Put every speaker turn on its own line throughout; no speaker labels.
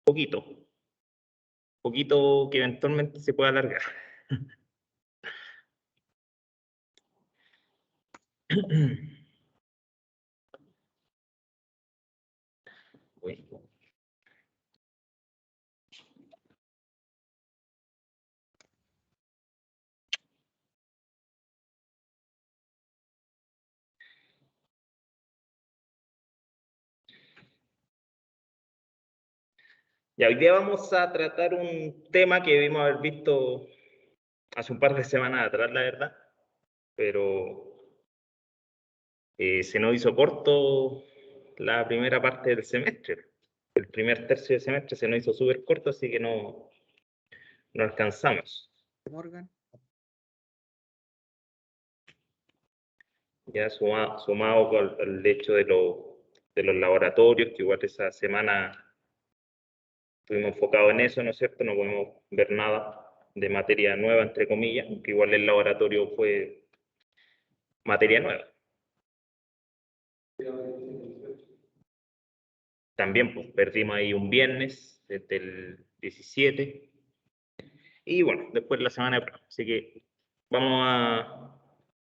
poquito que eventualmente se pueda alargar. Bueno. Ya, hoy día vamos a tratar un tema que debimos haber visto hace un par de semanas atrás, la verdad, pero se nos hizo corto la primera parte del semestre. El primer tercio del semestre se nos hizo súper corto, así que no alcanzamos.
Morgan.
Ya sumado con el hecho de los laboratorios, que igual esa semana estuvimos enfocados en eso, ¿no es cierto? No podemos ver nada de materia nueva, entre comillas, aunque igual el laboratorio fue materia nueva. También pues, perdimos ahí un viernes, desde el 17, y bueno, después la semana de prueba. Así que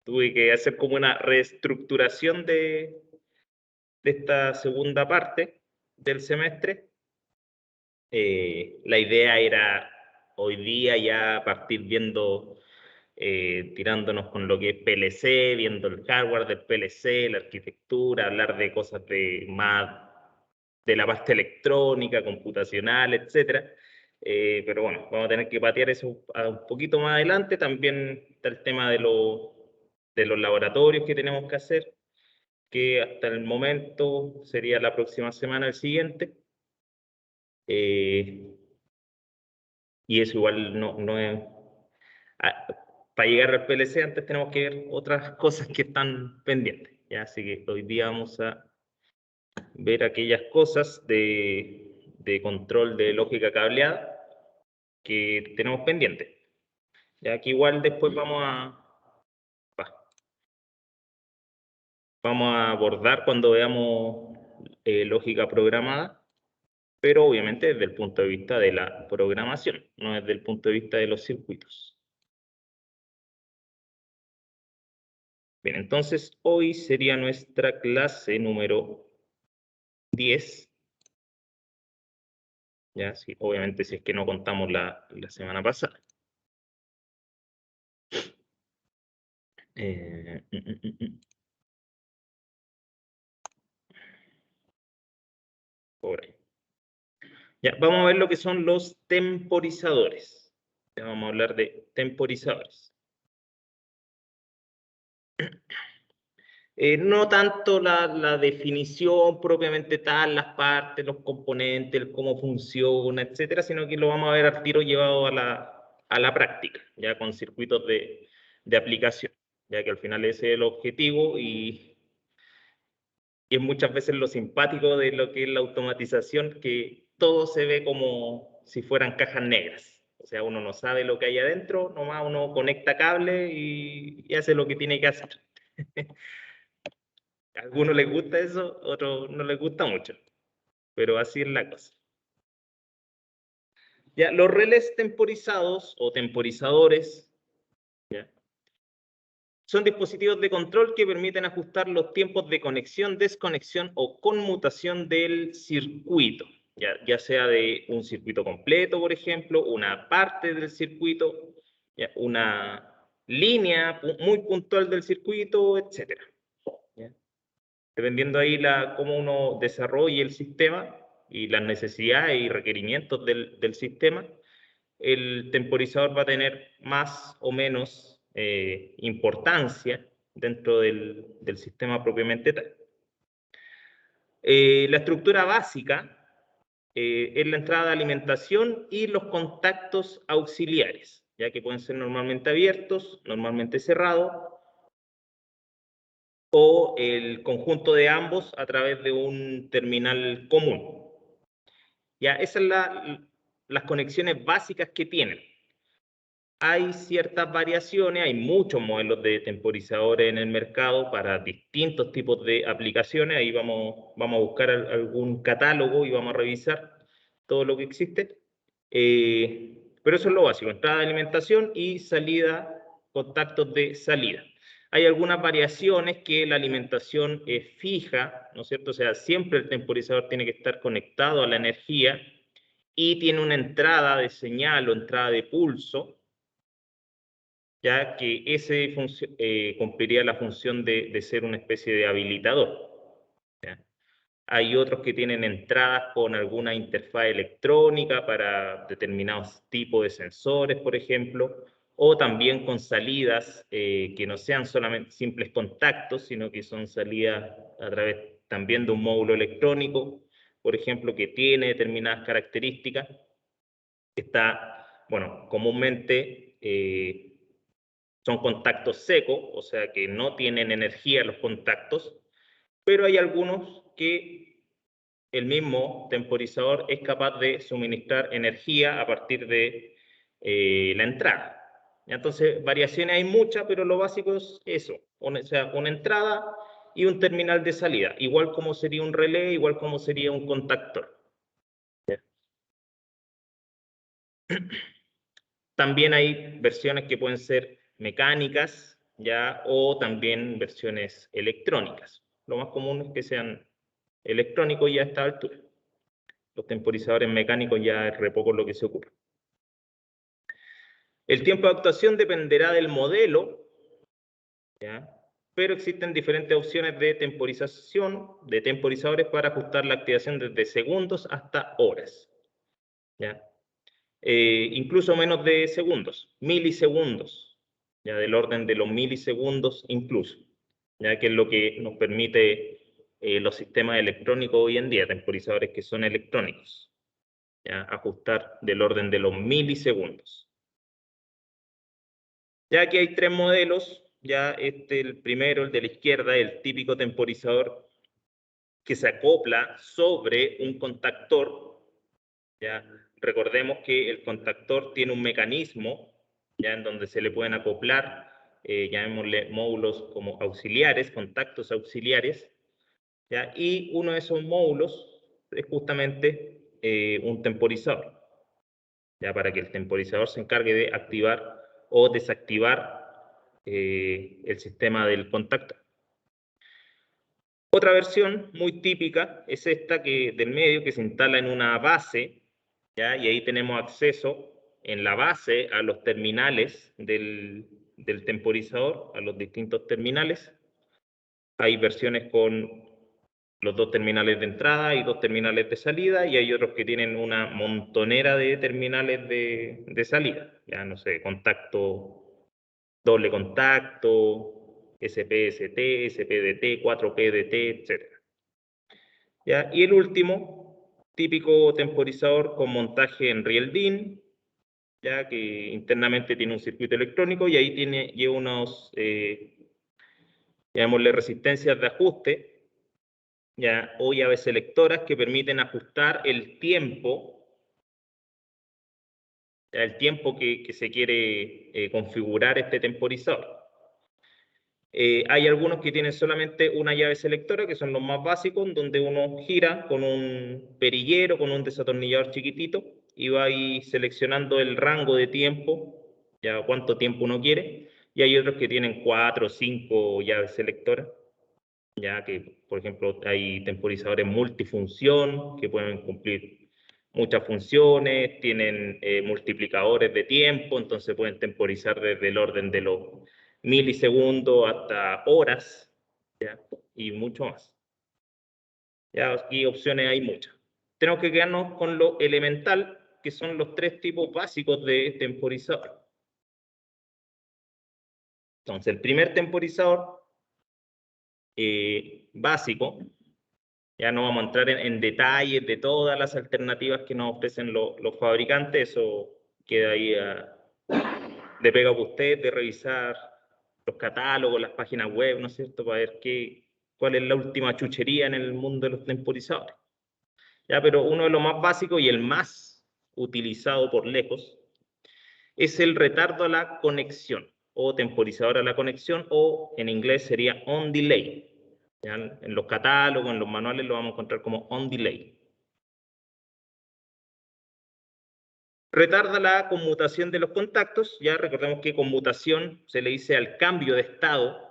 tuve que hacer como una reestructuración de esta segunda parte del semestre. La idea era hoy día ya partir viendo, tirándonos con lo que es PLC, viendo el hardware del PLC, la arquitectura, hablar de cosas más de la parte electrónica, computacional, etcétera. Pero bueno, vamos a tener que patear eso un poquito más adelante. También está el tema de los laboratorios que tenemos que hacer, que hasta el momento sería la próxima semana el siguiente. Y eso igual no es... Para llegar al PLC antes tenemos que ver otras cosas que están pendientes, ¿ya? Así que hoy día vamos a ver aquellas cosas de control de lógica cableada que tenemos pendientes. Ya que igual después vamos a abordar cuando veamos lógica programada, pero obviamente desde el punto de vista de la programación, no desde el punto de vista de los circuitos. Bien, entonces hoy sería nuestra clase número 10. Ya, sí, obviamente si es que no contamos la semana pasada. Eh, mm, mm, mm, mm. Por ahí. Ya, vamos a ver lo que son los temporizadores. Ya vamos a hablar de temporizadores. No tanto la definición propiamente tal, las partes, los componentes, el cómo funciona, etcétera, sino que lo vamos a ver al tiro llevado a la práctica, ya con circuitos de aplicación, ya que al final ese es el objetivo y es muchas veces lo simpático de lo que es la automatización, que todo se ve como si fueran cajas negras. O sea, uno no sabe lo que hay adentro, nomás uno conecta cable y hace lo que tiene que hacer. A algunos les gusta eso, a otros no les gusta mucho, pero así es la cosa. Ya, los relés temporizados o temporizadores, ¿ya?, son dispositivos de control que permiten ajustar los tiempos de conexión, desconexión o conmutación del circuito, ya sea de un circuito completo, por ejemplo, una parte del circuito, ¿ya?, una línea muy puntual del circuito, etc. Dependiendo ahí cómo uno desarrolle el sistema y las necesidades y requerimientos del sistema, el temporizador va a tener más o menos importancia dentro del sistema propiamente tal. La estructura básica es la entrada de alimentación y los contactos auxiliares, ya que pueden ser normalmente abiertos, normalmente cerrados, o el conjunto de ambos a través de un terminal común. Ya, esas son las conexiones básicas que tienen. Hay ciertas variaciones, hay muchos modelos de temporizadores en el mercado para distintos tipos de aplicaciones. Ahí vamos a buscar algún catálogo y vamos a revisar. todo lo que existe. Pero eso es lo básico, entrada de alimentación y salida, contactos de salida. Hay algunas variaciones que la alimentación es fija, ¿no es cierto? O sea, siempre el temporizador tiene que estar conectado a la energía y tiene una entrada de señal o entrada de pulso, ya que ese cumpliría la función de ser una especie de habilitador. ¿Ya? Hay otros que tienen entradas con alguna interfaz electrónica para determinados tipos de sensores, por ejemplo, o también con salidas que no sean solamente simples contactos, sino que son salidas a través también de un módulo electrónico, por ejemplo, que tiene determinadas características. Está, bueno, comúnmente son contactos secos, o sea que no tienen energía los contactos, pero hay algunos que el mismo temporizador es capaz de suministrar energía a partir de la entrada. Entonces, variaciones hay muchas, pero lo básico es eso, o sea, una entrada y un terminal de salida, igual como sería un relé, igual como sería un contactor. También hay versiones que pueden ser mecánicas, ¿ya? O también versiones electrónicas. Lo más común es que sean electrónicos ya a esta altura. Los temporizadores mecánicos ya es re poco lo que se ocupa. El tiempo de actuación dependerá del modelo, ¿ya? Pero existen diferentes opciones de temporización, de temporizadores para ajustar la activación desde segundos hasta horas, ¿ya? Incluso menos de segundos, milisegundos, ya del orden de los milisegundos incluso, ya que es lo que nos permite los sistemas electrónicos hoy en día, temporizadores que son electrónicos, ya ajustar del orden de los milisegundos. Ya que hay tres modelos, ya el primero, el de la izquierda, el típico temporizador que se acopla sobre un contactor, ¿ya? Recordemos que el contactor tiene un mecanismo, ¿ya? En donde se le pueden acoplar, llamémosle módulos como auxiliares, contactos auxiliares, ¿ya? Y uno de esos módulos es justamente un temporizador, ¿ya? Para que el temporizador se encargue de activar o desactivar el sistema del contactor. Otra versión muy típica es esta del medio, que se instala en una base, ¿ya? Y ahí tenemos acceso en la base a los terminales del temporizador, a los distintos terminales. Hay versiones con los dos terminales de entrada y dos terminales de salida, y hay otros que tienen una montonera de terminales de salida, ya no sé, contacto, doble contacto, SPST, SPDT, 4PDT, etc. ¿Ya? Y el último, típico temporizador con montaje en riel DIN, ya que internamente tiene un circuito electrónico y ahí lleva unos, llamémosle, resistencias de ajuste, ya, o llaves selectoras que permiten ajustar el tiempo, ya, el tiempo que se quiere configurar este temporizador. Hay algunos que tienen solamente una llave selectora, que son los más básicos, donde uno gira con un perillero, con un desatornillador chiquitito, y va ahí seleccionando el rango de tiempo, ya cuánto tiempo uno quiere. Y hay otros que tienen 4 o 5 llaves selectoras, ya que, por ejemplo, hay temporizadores multifunción, que pueden cumplir muchas funciones, tienen multiplicadores de tiempo, entonces pueden temporizar desde el orden de los milisegundos hasta horas, ¿ya? Y mucho más. Ya, aquí opciones hay muchas. Tenemos que quedarnos con lo elemental, que son los tres tipos básicos de temporizador. Entonces, el primer temporizador básico, ya no vamos a entrar en detalles de todas las alternativas que nos ofrecen los fabricantes, eso queda ahí de pega para usted, de revisar los catálogos, las páginas web, ¿no es cierto?, para ver cuál es la última chuchería en el mundo de los temporizadores. Ya, pero uno de los más básicos y el más utilizado por lejos es el retardo a la conexión, o temporizador a la conexión, o en inglés sería on delay. ¿Ya? En los catálogos, en los manuales lo vamos a encontrar como on delay. Retarda la conmutación de los contactos. Ya recordemos que conmutación se le dice al cambio de estado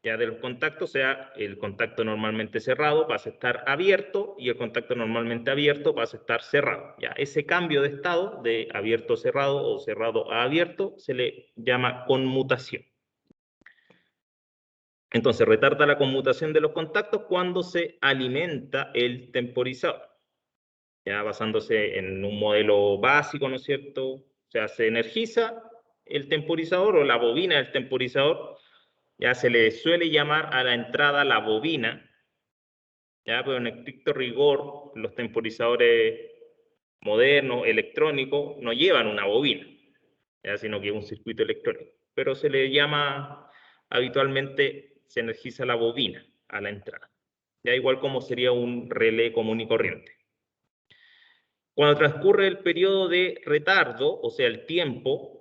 ya de los contactos, o sea, el contacto normalmente cerrado pasa a estar abierto y el contacto normalmente abierto pasa a estar cerrado. Ya, ese cambio de estado de abierto a cerrado o cerrado a abierto se le llama conmutación. Entonces, retarda la conmutación de los contactos cuando se alimenta el temporizador. Ya basándose en un modelo básico, ¿no es cierto? O sea, se energiza el temporizador o la bobina del temporizador. Ya se le suele llamar a la entrada la bobina, ya, pero en estricto rigor, los temporizadores modernos, electrónicos, no llevan una bobina, ya, sino que un circuito electrónico. Pero se le llama, habitualmente se energiza la bobina a la entrada, ya igual como sería un relé común y corriente. Cuando transcurre el periodo de retardo, o sea, el tiempo,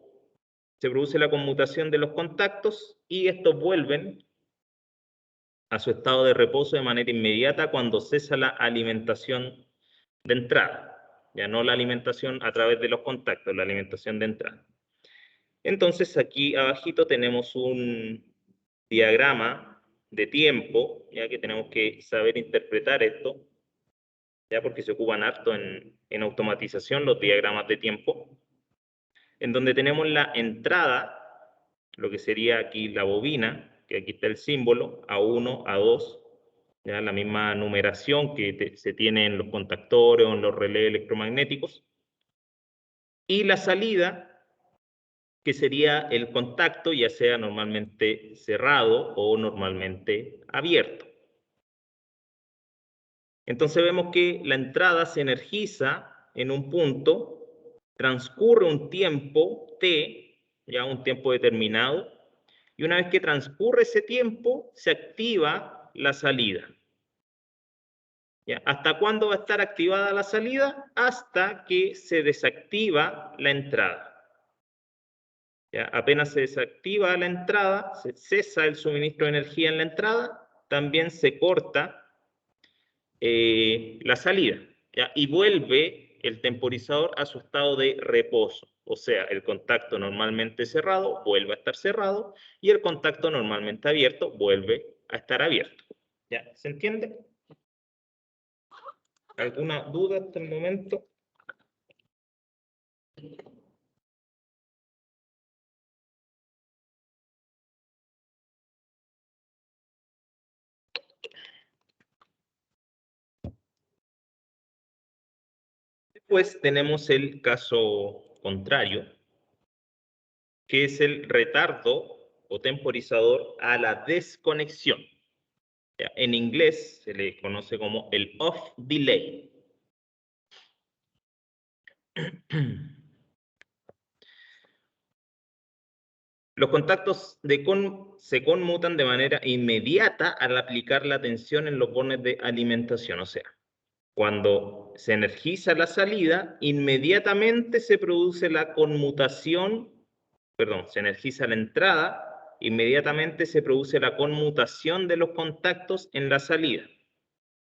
se produce la conmutación de los contactos y estos vuelven a su estado de reposo de manera inmediata cuando cesa la alimentación de entrada. Ya no la alimentación a través de los contactos, la alimentación de entrada. Entonces aquí abajito tenemos un diagrama de tiempo, ya que tenemos que saber interpretar esto, ya porque se ocupan harto en automatización los diagramas de tiempo, en donde tenemos la entrada, lo que sería aquí la bobina, que aquí está el símbolo, A1, A2, ya la misma numeración que se tiene en los contactores o en los relés electromagnéticos, y la salida, que sería el contacto, ya sea normalmente cerrado o normalmente abierto. Entonces vemos que la entrada se energiza en un punto, transcurre un tiempo t, ya un tiempo determinado, y una vez que transcurre ese tiempo, se activa la salida. ¿Ya? ¿Hasta cuándo va a estar activada la salida? Hasta que se desactiva la entrada. ¿Ya? Apenas se desactiva la entrada, se cesa el suministro de energía en la entrada, también se corta la salida, ¿ya? Y vuelve el temporizador a su estado de reposo. O sea, el contacto normalmente cerrado vuelve a estar cerrado y el contacto normalmente abierto vuelve a estar abierto. ¿Ya? ¿Se entiende? ¿Alguna duda hasta el momento? Después tenemos el caso contrario, que es el retardo o temporizador a la desconexión. En inglés se le conoce como el off delay. Los contactos se conmutan de manera inmediata al aplicar la tensión en los bornes de alimentación. O sea, cuando se energiza la salida, inmediatamente se produce la conmutación, perdón, se energiza la entrada, inmediatamente se produce la conmutación de los contactos en la salida.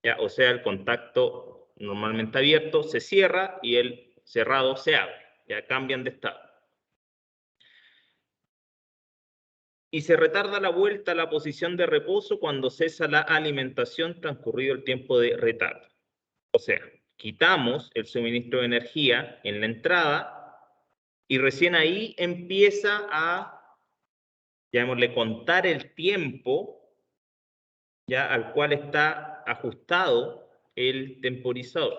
¿Ya? O sea, el contacto normalmente abierto se cierra y el cerrado se abre. Ya cambian de estado. Y se retarda la vuelta a la posición de reposo cuando cesa la alimentación transcurrido el tiempo de retardo. O sea, quitamos el suministro de energía en la entrada y recién ahí empieza a, llamémosle, contar el tiempo ya al cual está ajustado el temporizador.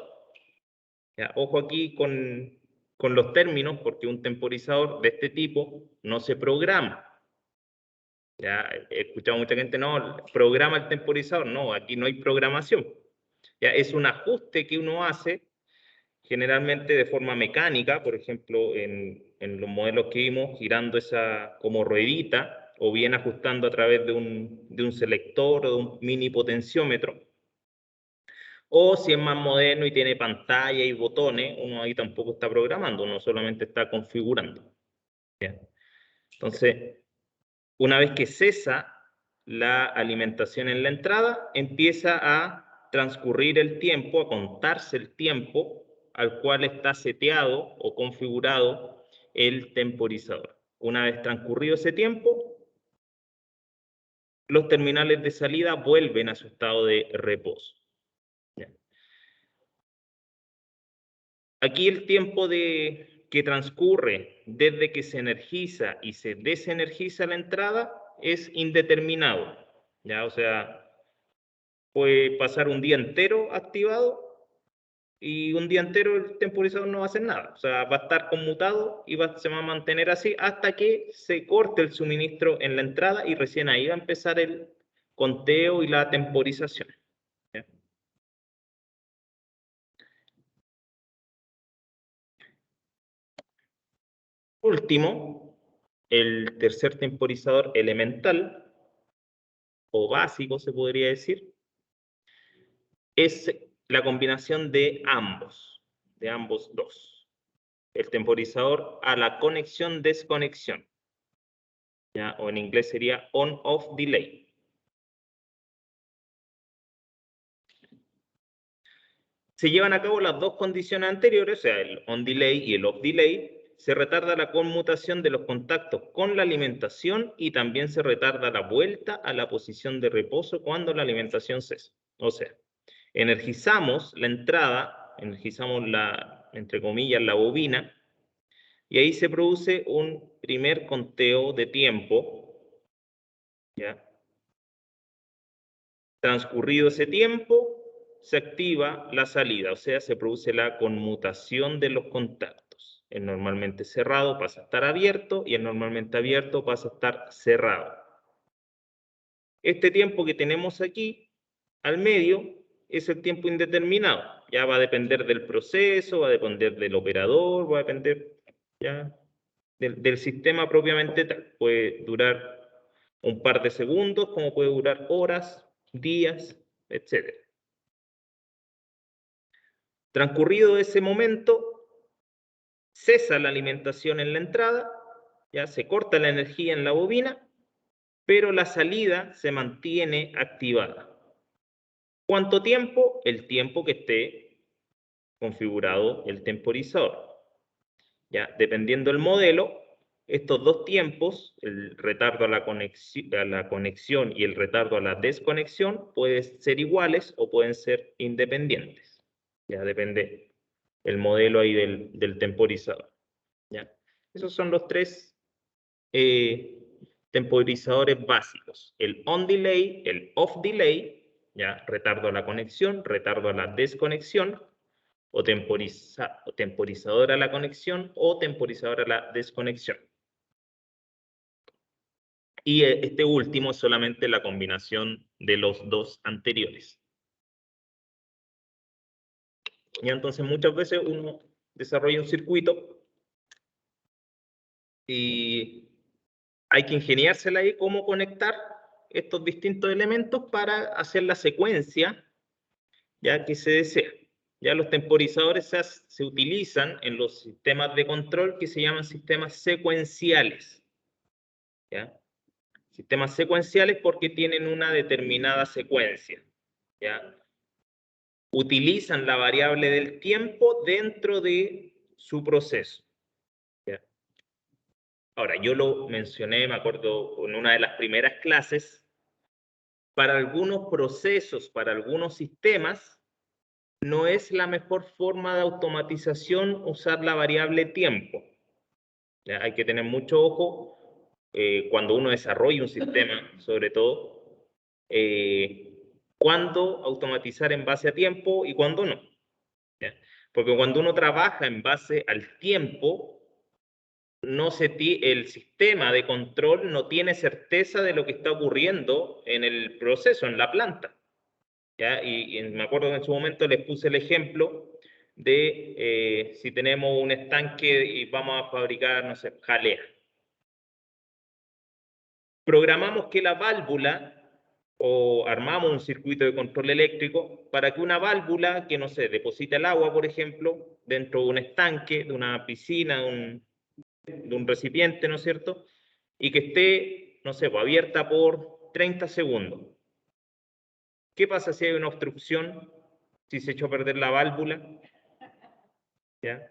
Ya, ojo aquí con los términos, porque un temporizador de este tipo no se programa. Ya he escuchado a mucha gente, no, programa el temporizador. No, aquí no hay programación. Ya es un ajuste que uno hace generalmente de forma mecánica, por ejemplo, en los modelos que vimos, girando esa como ruedita, o bien ajustando a través de un selector o de un mini potenciómetro. O si es más moderno y tiene pantalla y botones, uno ahí tampoco está programando, uno solamente está configurando. ¿Ya? Entonces, una vez que cesa la alimentación en la entrada, empieza a transcurrir el tiempo, a contarse el tiempo, al cual está seteado o configurado el temporizador. Una vez transcurrido ese tiempo, los terminales de salida vuelven a su estado de reposo. Aquí el tiempo que transcurre desde que se energiza y se desenergiza la entrada es indeterminado, ¿ya? O sea, puede pasar un día entero activado y un día entero el temporizador no va a hacer nada. O sea, va a estar conmutado y se va a mantener así hasta que se corte el suministro en la entrada y recién ahí va a empezar el conteo y la temporización, ¿ya? Último, el tercer temporizador elemental, o básico se podría decir, es la combinación de ambos dos. El temporizador a la conexión-desconexión, ¿ya? O en inglés sería on-off delay. Se llevan a cabo las dos condiciones anteriores, o sea, el on delay y el off delay. Se retarda la conmutación de los contactos con la alimentación y también se retarda la vuelta a la posición de reposo cuando la alimentación cesa. O sea, energizamos la entrada, energizamos entre comillas, la bobina, y ahí se produce un primer conteo de tiempo, ¿ya? Transcurrido ese tiempo, se activa la salida, o sea, se produce la conmutación de los contactos. El normalmente cerrado pasa a estar abierto y el normalmente abierto pasa a estar cerrado. Este tiempo que tenemos aquí, al medio, es el tiempo indeterminado. Ya va a depender del proceso, va a depender del operador, va a depender ya del sistema propiamente tal. Puede durar un par de segundos, como puede durar horas, días, etc. Transcurrido ese momento, cesa la alimentación en la entrada, ya se corta la energía en la bobina, pero la salida se mantiene activada. ¿Cuánto tiempo? El tiempo que esté configurado el temporizador. ¿Ya? Dependiendo del modelo, estos dos tiempos, el retardo a la conexión y el retardo a la desconexión, pueden ser iguales o pueden ser independientes. Ya depende el modelo ahí del temporizador. ¿Ya? Esos son los tres temporizadores básicos: el on delay, el off delay, ya, retardo a la conexión, retardo a la desconexión, o temporizador a la conexión o temporizador a la desconexión. Y este último es solamente la combinación de los dos anteriores. Y entonces muchas veces uno desarrolla un circuito y hay que ingeniársela ahí cómo conectar estos distintos elementos para hacer la secuencia ya que se desea. Ya los temporizadores se utilizan en los sistemas de control que se llaman sistemas secuenciales. ¿Ya? Sistemas secuenciales porque tienen una determinada secuencia. ¿Ya? Utilizan la variable del tiempo dentro de su proceso. ¿Ya? Ahora, yo lo mencioné, me acuerdo, en una de las primeras clases. Para algunos procesos, para algunos sistemas, no es la mejor forma de automatización usar la variable tiempo. ¿Ya? Hay que tener mucho ojo cuando uno desarrolla un sistema, sobre todo, cuándo automatizar en base a tiempo y cuándo no. ¿Ya? Porque cuando uno trabaja en base al tiempo, el sistema de control no tiene certeza de lo que está ocurriendo en el proceso, en la planta. ¿Ya? Y me acuerdo que en su momento les puse el ejemplo de si tenemos un estanque y vamos a fabricar, no sé, jalea. Programamos que la válvula, o armamos un circuito de control eléctrico para que una válvula que, no sé, deposita el agua, por ejemplo, dentro de un estanque, de una piscina, de un recipiente, ¿no es cierto? Y que esté, no sé, abierta por 30 segundos. ¿Qué pasa si hay una obstrucción? Si se echó a perder la válvula. ¿ya?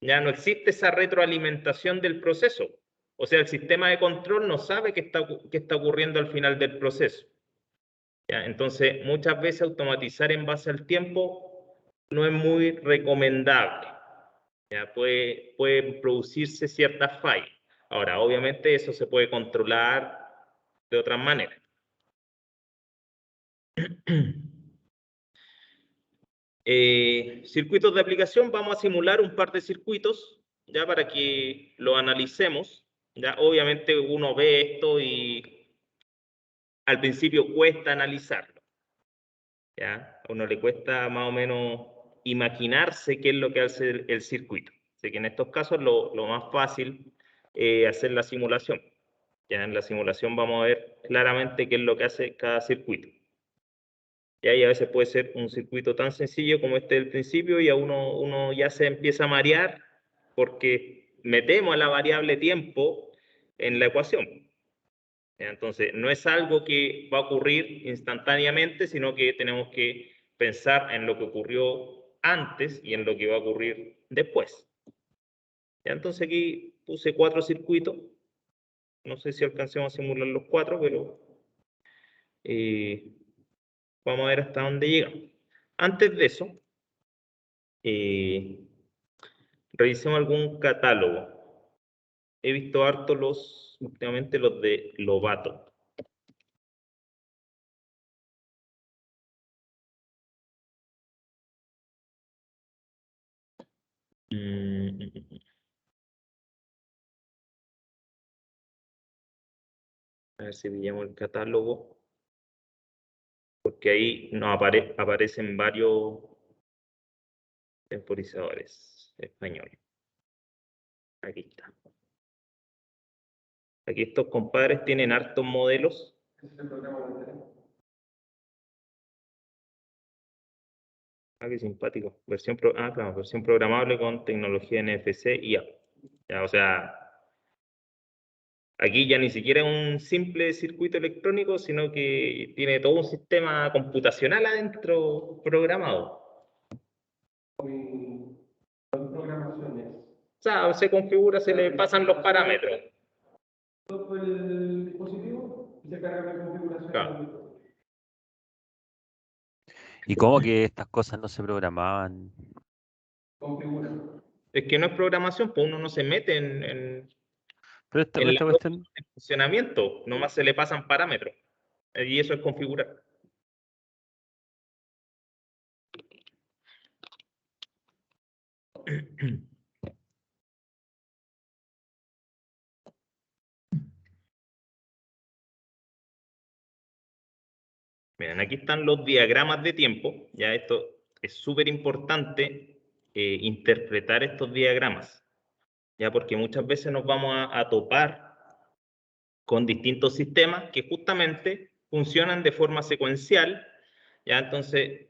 Ya no existe esa retroalimentación del proceso. O sea, el sistema de control no sabe qué está ocurriendo al final del proceso. ¿Ya? Entonces, muchas veces automatizar en base al tiempo no es muy recomendable. ¿Ya? Puede producirse ciertas fallas. Ahora, obviamente eso se puede controlar de otras maneras. Circuitos de aplicación, vamos a simular un par de circuitos, ya para que lo analicemos. Ya, obviamente uno ve esto y al principio cuesta analizarlo. ¿Ya? A uno le cuesta más o menos imaginarse qué es lo que hace el circuito. Así que en estos casos lo más fácil es hacer la simulación. Ya en la simulación vamos a ver claramente qué es lo que hace cada circuito. Y a veces puede ser un circuito tan sencillo como este del principio y a uno ya se empieza a marear porque metemos a la variable tiempo en la ecuación. Entonces, no es algo que va a ocurrir instantáneamente, sino que tenemos que pensar en lo que ocurrió antes y en lo que va a ocurrir después. Entonces aquí puse 4 circuitos. No sé si alcancemos a simular los 4, pero vamos a ver hasta dónde llegamos. Antes de eso, revisemos algún catálogo. He visto harto últimamente los de Lovato. A ver si pillamos el catálogo, porque ahí nos aparecen varios temporizadores españoles. Aquí está. Aquí estos compadres tienen hartos modelos. Ah, qué simpático. Claro, versión programable con tecnología NFC y IA. Ya, o sea, aquí ya ni siquiera es un simple circuito electrónico, sino que tiene todo un sistema computacional adentro programado. O sea, se configura, se le pasan los parámetros.
Todo el dispositivo y se carga la configuración.
Claro.
¿Y cómo que estas cosas no se programaban?
Configura.
Es que no es programación, pues uno no se mete en
Pero esta
la
cuestión,
de funcionamiento, nomás se le pasan parámetros. Y eso es configurar. Miren, aquí están los diagramas de tiempo. Ya esto es súper importante interpretar estos diagramas. Ya porque muchas veces nos vamos a topar con distintos sistemas que justamente funcionan de forma secuencial. Ya entonces,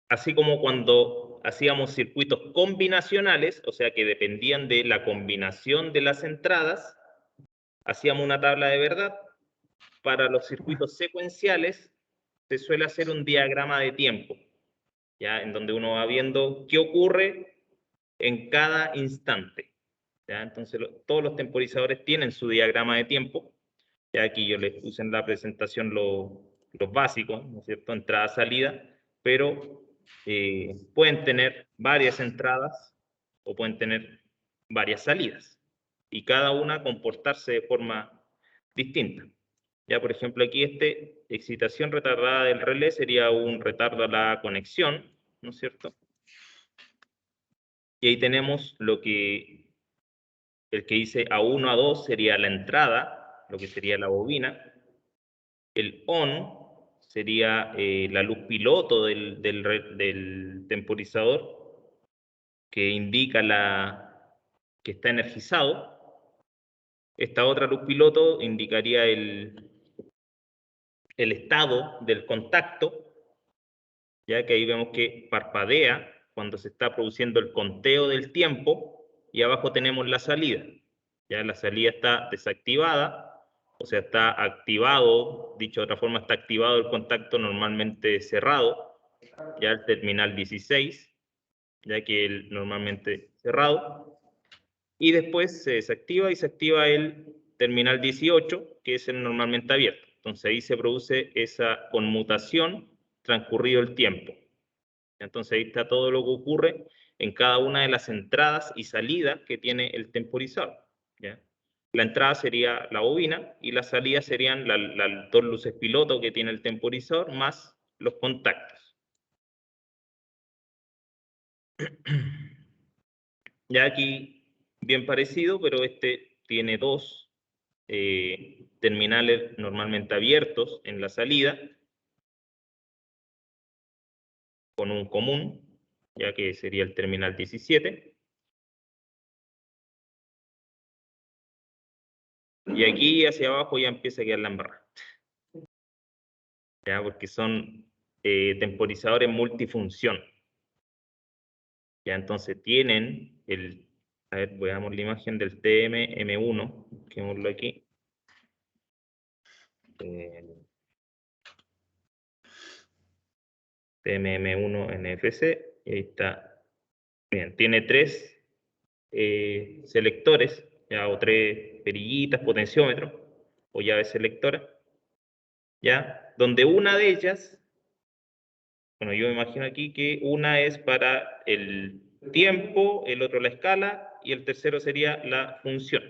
así como cuando hacíamos circuitos combinacionales, o sea que dependían de la combinación de las entradas, hacíamos una tabla de verdad. Para los circuitos secuenciales se suele hacer un diagrama de tiempo, ¿ya? En donde uno va viendo qué ocurre en cada instante. ¿Ya? Entonces todos los temporizadores tienen su diagrama de tiempo. Ya aquí yo les puse en la presentación los básicos, ¿no es cierto? Entrada, salida, pero pueden tener varias entradas o pueden tener varias salidas y cada una comportarse de forma distinta. Ya, por ejemplo, aquí excitación retardada del relé sería un retardo a la conexión, ¿no es cierto? Y ahí tenemos el que dice A1, A2 sería la entrada, lo que sería la bobina. El ON sería la luz piloto del temporizador, que indica que está energizado. Esta otra luz piloto indicaría el estado del contacto, ya que ahí vemos que parpadea cuando se está produciendo el conteo del tiempo, y abajo tenemos la salida. Ya la salida está desactivada, o sea, está activado, dicho de otra forma, está activado el contacto normalmente cerrado, ya el terminal 16, ya que él normalmente cerrado, y después se desactiva y se activa el terminal 18, que es el normalmente abierto. Entonces ahí se produce esa conmutación transcurrido el tiempo. Entonces ahí está todo lo que ocurre en cada una de las entradas y salidas que tiene el temporizador, ¿ya? La entrada sería la bobina y la salida serían las dos luces piloto que tiene el temporizador más los contactos. Ya aquí bien parecido, pero este tiene dos terminales normalmente abiertos en la salida con un común, ya que sería el terminal 17. Y aquí hacia abajo ya empieza a quedar la embarrada. ¿Ya? Porque son temporizadores multifunción. Ya, entonces tienen el, a ver, veamos la imagen del TM-M1, busquémoslo aquí. TM-M1 NFC, y ahí está. Bien, tiene tres selectores, ya, o tres perillitas, potenciómetros, o llaves selectoras, ya, donde una de ellas, bueno, yo me imagino aquí que una es para el tiempo, el otro la escala, y el tercero sería la función.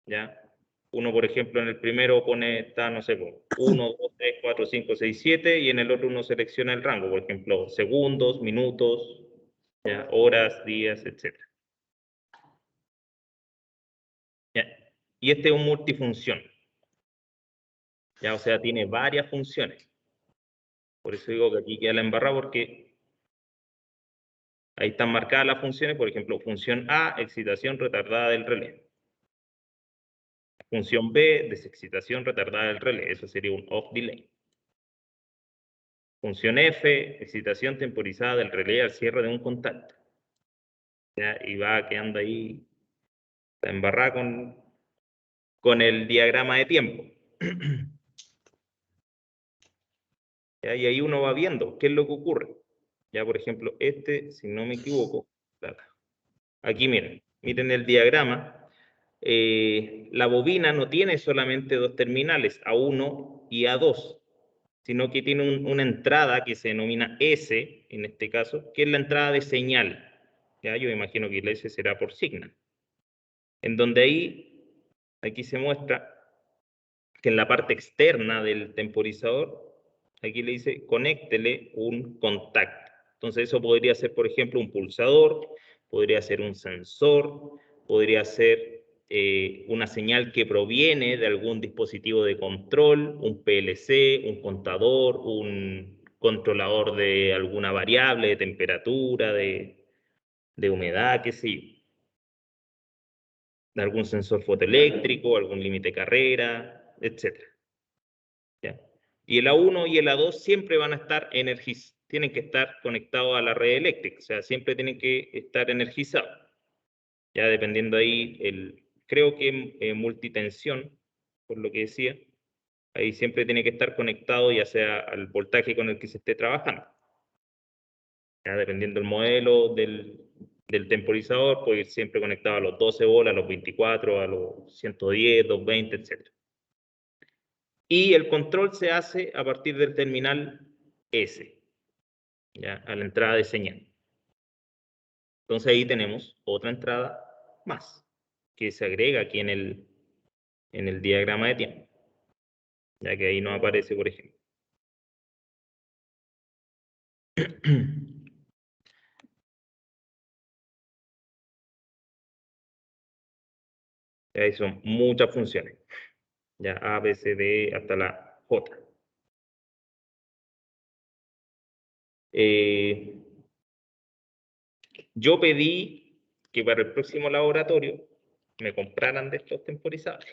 ¿Ya? Uno, por ejemplo, en el primero pone, está, no sé, 1, 2, 3, 4, 5, 6, 7, y en el otro uno selecciona el rango, por ejemplo, segundos, minutos, ¿ya? Horas, días, etc. ¿Ya? Y este es un multifunción. ¿Ya? O sea, tiene varias funciones. Por eso digo que aquí queda la embarrada, porque ahí están marcadas las funciones, por ejemplo, función A, excitación retardada del relé. Función B, desexcitación retardada del relé, eso sería un off delay. Función F, excitación temporizada del relé al cierre de un contacto. ¿Ya? Y va quedando ahí embarrada con el diagrama de tiempo. ¿Ya? Y ahí uno va viendo qué es lo que ocurre. Ya, por ejemplo, este, si no me equivoco, aquí miren el diagrama. La bobina no tiene solamente dos terminales, A1 y A2, sino que tiene una entrada que se denomina S, en este caso, que es la entrada de señal. ¿Ya? Yo imagino que la S será por signal. En donde ahí, aquí se muestra que en la parte externa del temporizador, aquí le dice, conéctele un contacto. Entonces eso podría ser, por ejemplo, un pulsador, podría ser un sensor, podría ser una señal que proviene de algún dispositivo de control, un PLC, un contador, un controlador de alguna variable de temperatura, de humedad, qué sé yo, de algún sensor fotoeléctrico, algún límite de carrera, etc. ¿Ya? Y el A1 y el A2 siempre van a estar tienen que estar conectados a la red eléctrica, o sea, siempre tienen que estar energizados. Ya dependiendo ahí, creo que multitensión, por lo que decía, ahí siempre tiene que estar conectado ya sea al voltaje con el que se esté trabajando. Ya dependiendo del modelo del temporizador, puede ir siempre conectado a los 12 volts, a los 24, a los 110, 220, etc. Y el control se hace a partir del terminal S, ¿ya? A la entrada de señal. Entonces ahí tenemos otra entrada más, que se agrega aquí en el diagrama de tiempo, ya que ahí no aparece, por ejemplo. Ahí son muchas funciones, ya A, B, C, D, hasta la J. Yo pedí que para el próximo laboratorio me compraran de estos temporizadores.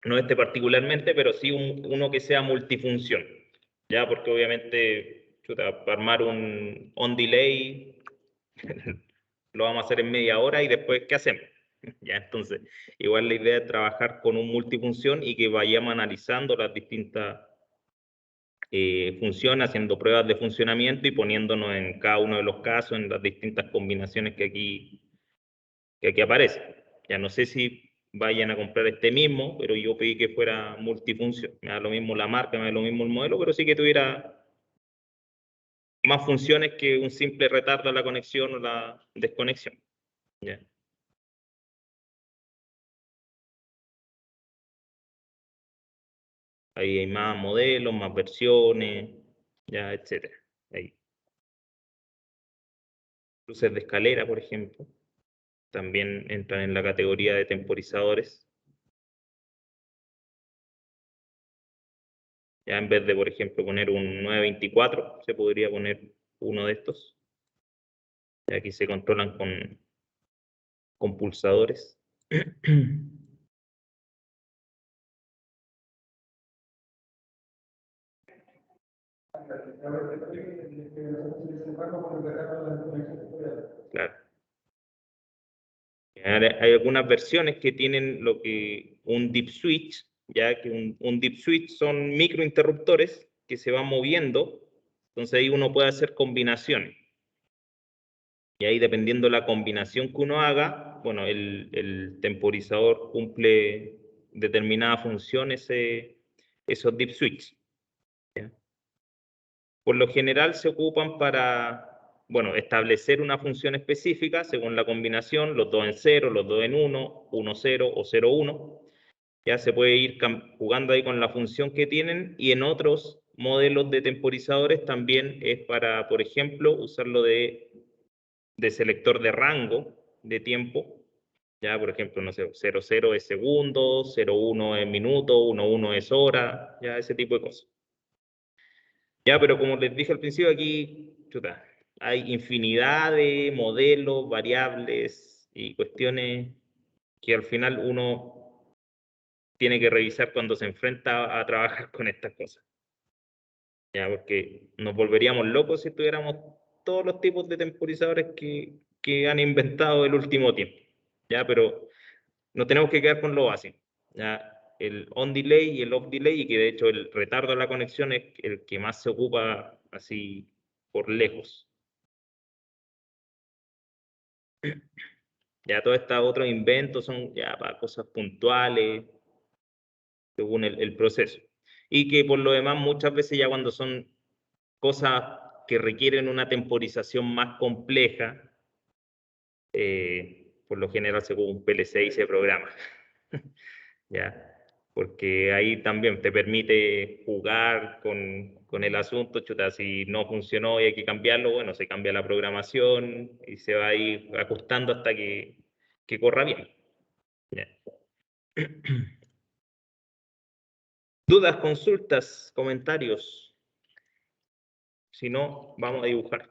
No este particularmente, pero sí uno que sea multifunción. Ya, porque obviamente, chuta, para armar un on delay lo vamos a hacer en media hora y después, ¿qué hacemos? Ya, entonces, igual la idea es trabajar con un multifunción y que vayamos analizando las distintas funciona, haciendo pruebas de funcionamiento y poniéndonos en cada uno de los casos, en las distintas combinaciones que aquí aparecen. Ya no sé si vayan a comprar este mismo, pero yo pedí que fuera multifunción. Me da lo mismo la marca, me da lo mismo el modelo, pero sí que tuviera más funciones que un simple retardo a la conexión o la desconexión. ¿Ya? Ahí hay más modelos, más versiones, ya, etcétera. Ahí. Luces de escalera, por ejemplo, también entran en la categoría de temporizadores. Ya en vez de, por ejemplo, poner un 924, se podría poner uno de estos. Y aquí se controlan con pulsadores. Claro. Hay algunas versiones que tienen lo que un dip switch, ya que un dip switch son microinterruptores que se van moviendo, entonces ahí uno puede hacer combinaciones. Y ahí dependiendo la combinación que uno haga, bueno, el temporizador cumple determinada función esos dip switch. ¿Ya? Por lo general se ocupan para, bueno, establecer una función específica según la combinación, los dos en 0, los dos en 1, 1, 0 o 0, 1. Ya se puede ir jugando ahí con la función que tienen y en otros modelos de temporizadores también es para, por ejemplo, usarlo de selector de rango de tiempo. Ya, por ejemplo, no sé, 0, 0 es segundo, 0, 1 es minuto, 1, 1 es hora, ya ese tipo de cosas. Ya, pero como les dije al principio, aquí, chuta, hay infinidad de modelos, variables y cuestiones que al final uno tiene que revisar cuando se enfrenta a trabajar con estas cosas. Ya, porque nos volveríamos locos si tuviéramos todos los tipos de temporizadores que han inventado el último tiempo. Ya, pero nos tenemos que quedar con lo básico. Ya, el on delay y el off delay, y que de hecho el retardo de la conexión es el que más se ocupa así por lejos. Ya todos estos otros inventos son ya para cosas puntuales, según el proceso. Y que por lo demás muchas veces ya cuando son cosas que requieren una temporización más compleja, por lo general se ocupa un PLC y se programa. ¿Ya? Porque ahí también te permite jugar con el asunto, chuta, si no funcionó y hay que cambiarlo, bueno, se cambia la programación y se va a ir ajustando hasta que corra bien. ¿Ya? ¿Dudas, consultas, comentarios? Si no, vamos a dibujar.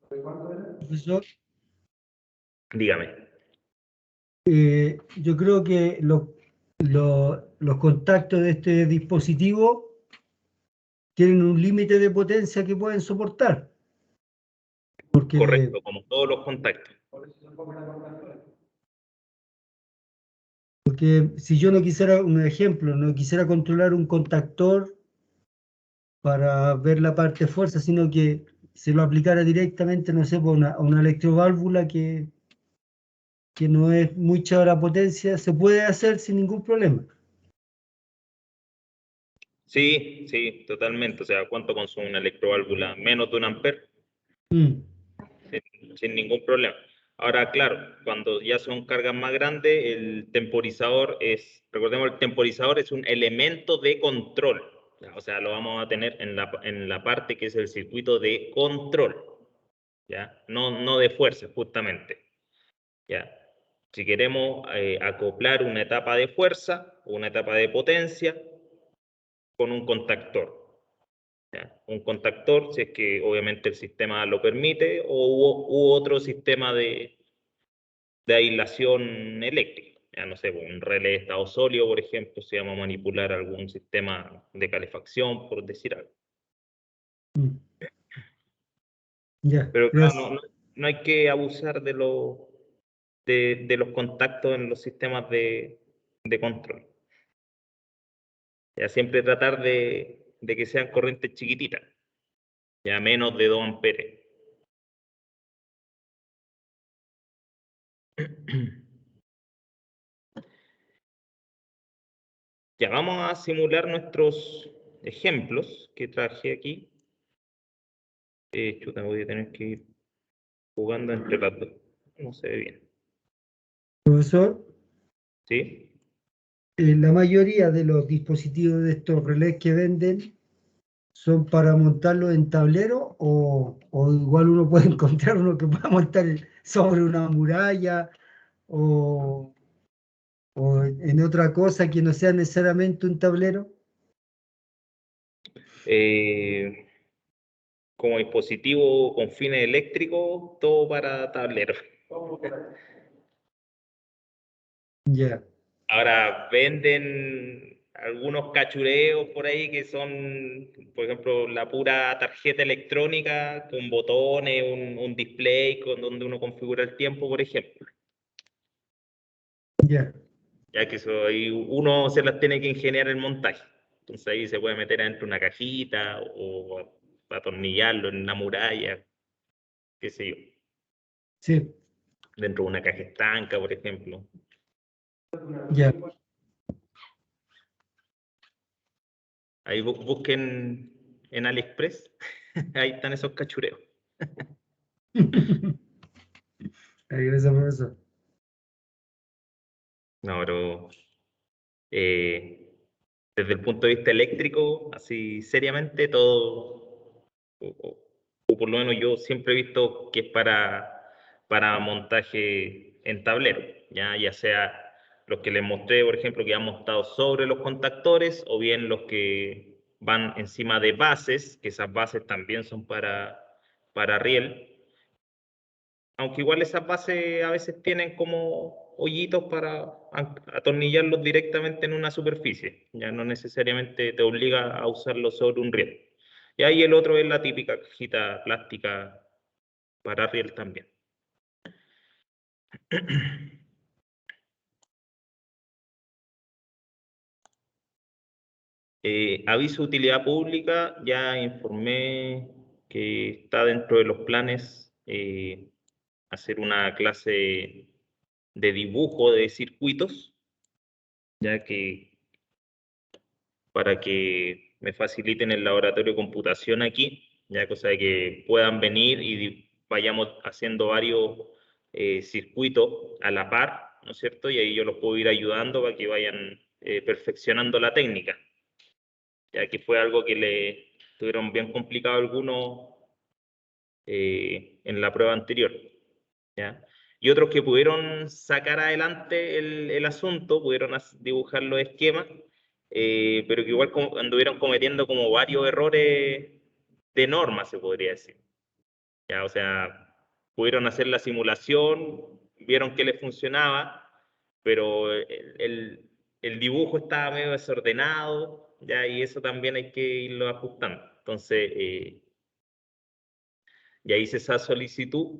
Profesor,
Dígame.
yo creo que los contactos de este dispositivo tienen un límite de potencia que pueden soportar.
Correcto, como todos los contactos.
Porque si yo no quisiera, un ejemplo, no quisiera controlar un contactor para ver la parte de fuerza, sino que se lo aplicara directamente, no sé, por una electroválvula que no es mucha la potencia, se puede hacer sin ningún problema.
Sí, sí, totalmente. O sea, ¿cuánto consume una electroválvula? Menos de un ampere,
Mm.
sin ningún problema. Ahora, claro, cuando ya son cargas más grandes, el temporizador recordemos, el temporizador es un elemento de control. O sea, lo vamos a tener en la parte que es el circuito de control, ¿ya? No de fuerza, justamente, ¿ya? Si queremos acoplar una etapa de fuerza o una etapa de potencia con un contactor. ¿Ya? Un contactor, si es que obviamente el sistema lo permite, u otro sistema de aislación eléctrica. Ya no sé, un relé de estado sólido, por ejemplo, si vamos a manipular algún sistema de calefacción, por decir algo.
Mm. Ya,
Pero claro,
gracias.
no hay que abusar de los contactos en los sistemas de control. Ya siempre tratar de de que sean corrientes chiquititas, ya menos de 2 amperes. Ya vamos a simular nuestros ejemplos que traje aquí. Chuta, voy a tener que ir jugando entre las dos. No se ve bien.
Profesor,
¿Sí?
la mayoría de los dispositivos de estos relés que venden son para montarlos en tablero o igual uno puede encontrar uno que pueda montar sobre una muralla o en otra cosa que no sea necesariamente un tablero.
Como dispositivo con fines eléctricos, todo para tableros.
Ya,
Ahora venden algunos cachureos por ahí que son, por ejemplo, la pura tarjeta electrónica con botones, un display con donde uno configura el tiempo, por ejemplo.
ya,
Ya que eso ahí uno se las tiene que ingeniar el montaje. Entonces ahí se puede meter dentro de una cajita o atornillarlo en una muralla, qué sé yo,
sí,
dentro de una caja estanca, por ejemplo.
ya.
Ahí busquen en AliExpress, ahí están esos cachureos.
Ahí, gracias, profesor.
No, pero desde el punto de vista eléctrico, así seriamente, todo, o por lo menos yo siempre he visto que es para montaje en tablero, ya sea los que les mostré, por ejemplo, que han montado sobre los contactores, o bien los que van encima de bases, que esas bases también son para riel. Aunque igual esas bases a veces tienen como hoyitos para atornillarlos directamente en una superficie, ya no necesariamente te obliga a usarlo sobre un riel. Y ahí el otro es la típica cajita plástica para riel también. Aviso de utilidad pública, ya informé que está dentro de los planes hacer una clase de dibujo de circuitos, ya que para que me faciliten el laboratorio de computación aquí, ya cosa de que puedan venir y vayamos haciendo varios circuitos a la par, ¿no es cierto? Y ahí yo los puedo ir ayudando para que vayan perfeccionando la técnica, ya que fue algo que le tuvieron bien complicado algunos en la prueba anterior, ¿ya? Y otros que pudieron sacar adelante el asunto, pudieron dibujar los esquemas, pero que igual anduvieron cometiendo como varios errores de norma, se podría decir. ¿Ya? O sea, pudieron hacer la simulación, vieron que les funcionaba, pero el dibujo estaba medio desordenado, ¿ya? Y eso también hay que irlo ajustando. Entonces, ya hice esa solicitud.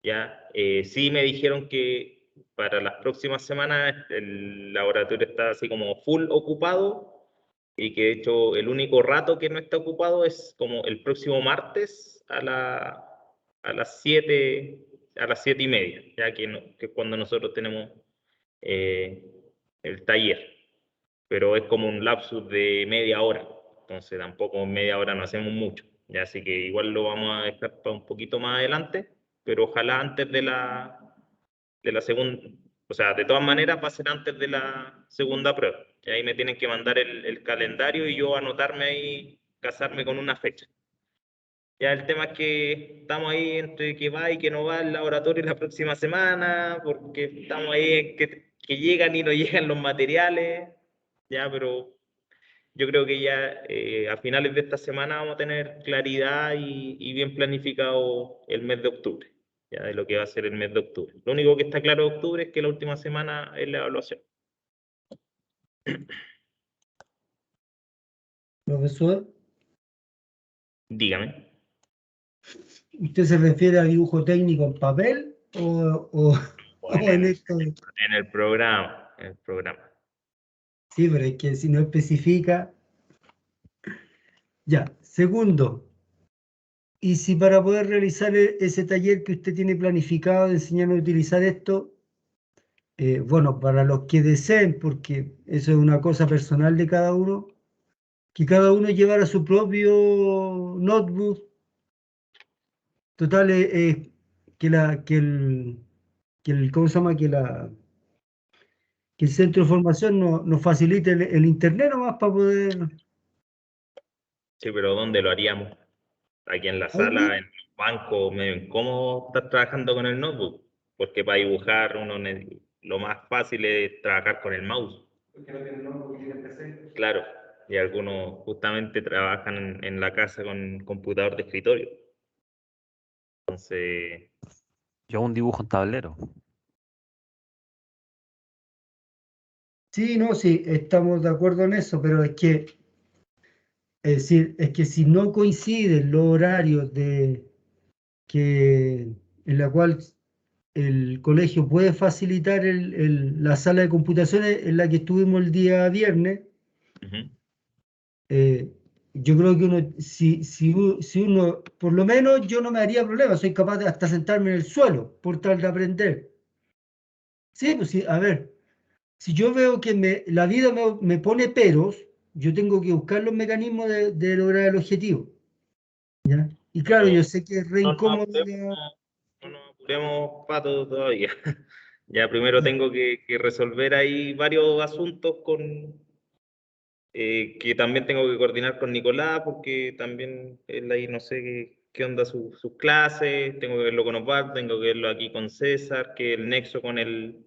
Ya, sí me dijeron que para las próximas semanas el laboratorio está así como full ocupado y que de hecho el único rato que no está ocupado es como el próximo martes a las 7:30, ya que es cuando nosotros tenemos eh, el taller, pero es como un lapsus de media hora, entonces tampoco en media hora no hacemos mucho, ya, así que igual lo vamos a dejar para un poquito más adelante, pero ojalá antes de la segunda, o sea, de todas maneras va a ser antes de la segunda prueba, y ahí me tienen que mandar el calendario y yo anotarme ahí, casarme con una fecha. Ya el tema es que estamos ahí entre que va y que no va el laboratorio la próxima semana, porque estamos ahí en que llegan y no llegan los materiales, ya, pero yo creo que ya a finales de esta semana vamos a tener claridad y bien planificado el mes de octubre, ya de lo que va a ser el mes de octubre. Lo único que está claro de octubre es que la última semana es la evaluación.
Profesor,
Dígame.
¿usted se refiere a dibujo técnico en papel o en esto?
En el programa,
Sí, pero es que si no especifica, Ya, segundo, y si para poder realizar ese taller que usted tiene planificado de enseñarme a utilizar esto, bueno, para los que deseen, porque eso es una cosa personal de cada uno, que cada uno llevara su propio notebook. Total, ¿cómo se llama? Que el centro de formación nos facilite el internet nomás para poder...
Sí, pero ¿dónde lo haríamos? Aquí en la
Ahí
sala, en el banco, medio incómodo estar trabajando con el notebook, porque para dibujar lo más fácil es trabajar con el mouse.
Porque no tienen nombre, porque tienen PC.
Claro, y algunos justamente trabajan en la casa con computador de escritorio. Entonces,
Yo un dibujo en tablero.
Sí, no, sí, estamos de acuerdo en eso, pero es decir, es que si no coinciden los horarios en la cual el colegio puede facilitar la sala de computaciones en la que estuvimos el día viernes,
ujú.
eh, yo creo que si uno, por lo menos yo no me haría problema, soy capaz de hasta sentarme en el suelo por tal de aprender. Sí, pues sí, a ver. Si yo veo que la vida me pone peros, yo tengo que buscar los mecanismos de lograr el objetivo. ¿Ya? Y claro, yo
Pero
sé que es re
no nos
incómodo.
apuremos, no nos apuremos, Pato, todavía. Ya primero tengo que resolver ahí varios asuntos que también tengo que coordinar con Nicolás, porque también él ahí no sé qué onda sus clases, tengo que verlo con Osvaldo, tengo que verlo aquí con César, que el nexo con el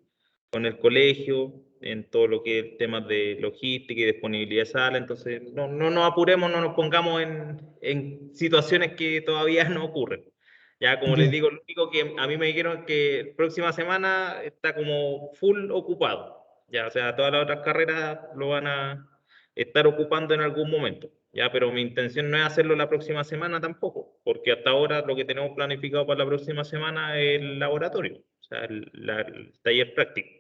colegio, en todo lo que es temas de logística y disponibilidad de sala, entonces no nos apuremos, no nos pongamos en situaciones que todavía no ocurren. Ya, como les
Ya,
digo, lo único que a mí me dijeron que próxima semana está como full ocupado. Ya, o sea, todas las otras carreras lo van a estar ocupando en algún momento. Ya, pero mi intención no es hacerlo la próxima semana tampoco, porque hasta ahora lo que tenemos planificado para la próxima semana es el laboratorio, o sea, el taller práctico.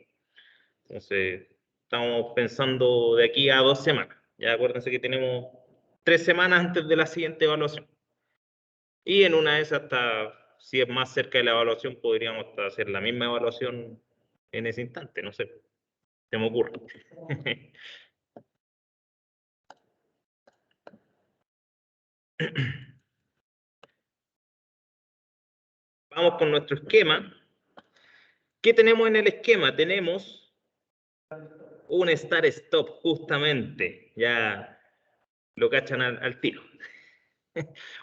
Entonces, estamos pensando de aquí a 2 semanas. Ya acuérdense que tenemos 3 semanas antes de la siguiente evaluación. Y en una de esas, hasta si es más cerca de la evaluación, podríamos hasta hacer la misma evaluación en ese instante, no sé, se me ocurre. Vamos con nuestro esquema. ¿Qué tenemos en el esquema? Tenemos un start-stop, justamente. Ya lo cachan al tiro.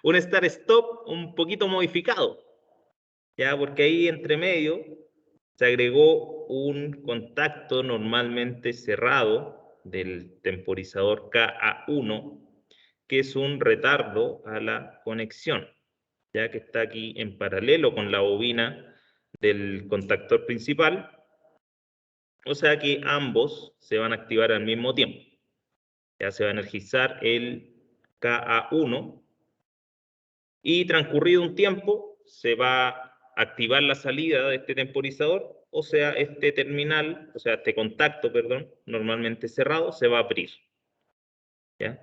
Un start-stop un poquito modificado. Ya, porque ahí entre medio se agregó un contacto normalmente cerrado del temporizador KA1, que es un retardo a la conexión, ya que está aquí en paralelo con la bobina del contactor principal, o sea que ambos se van a activar al mismo tiempo. Ya se va a energizar el KA1 y transcurrido un tiempo se va a activar la salida de este temporizador, o sea, este terminal, o sea, este contacto, perdón, normalmente cerrado, se va a abrir. ¿Ya?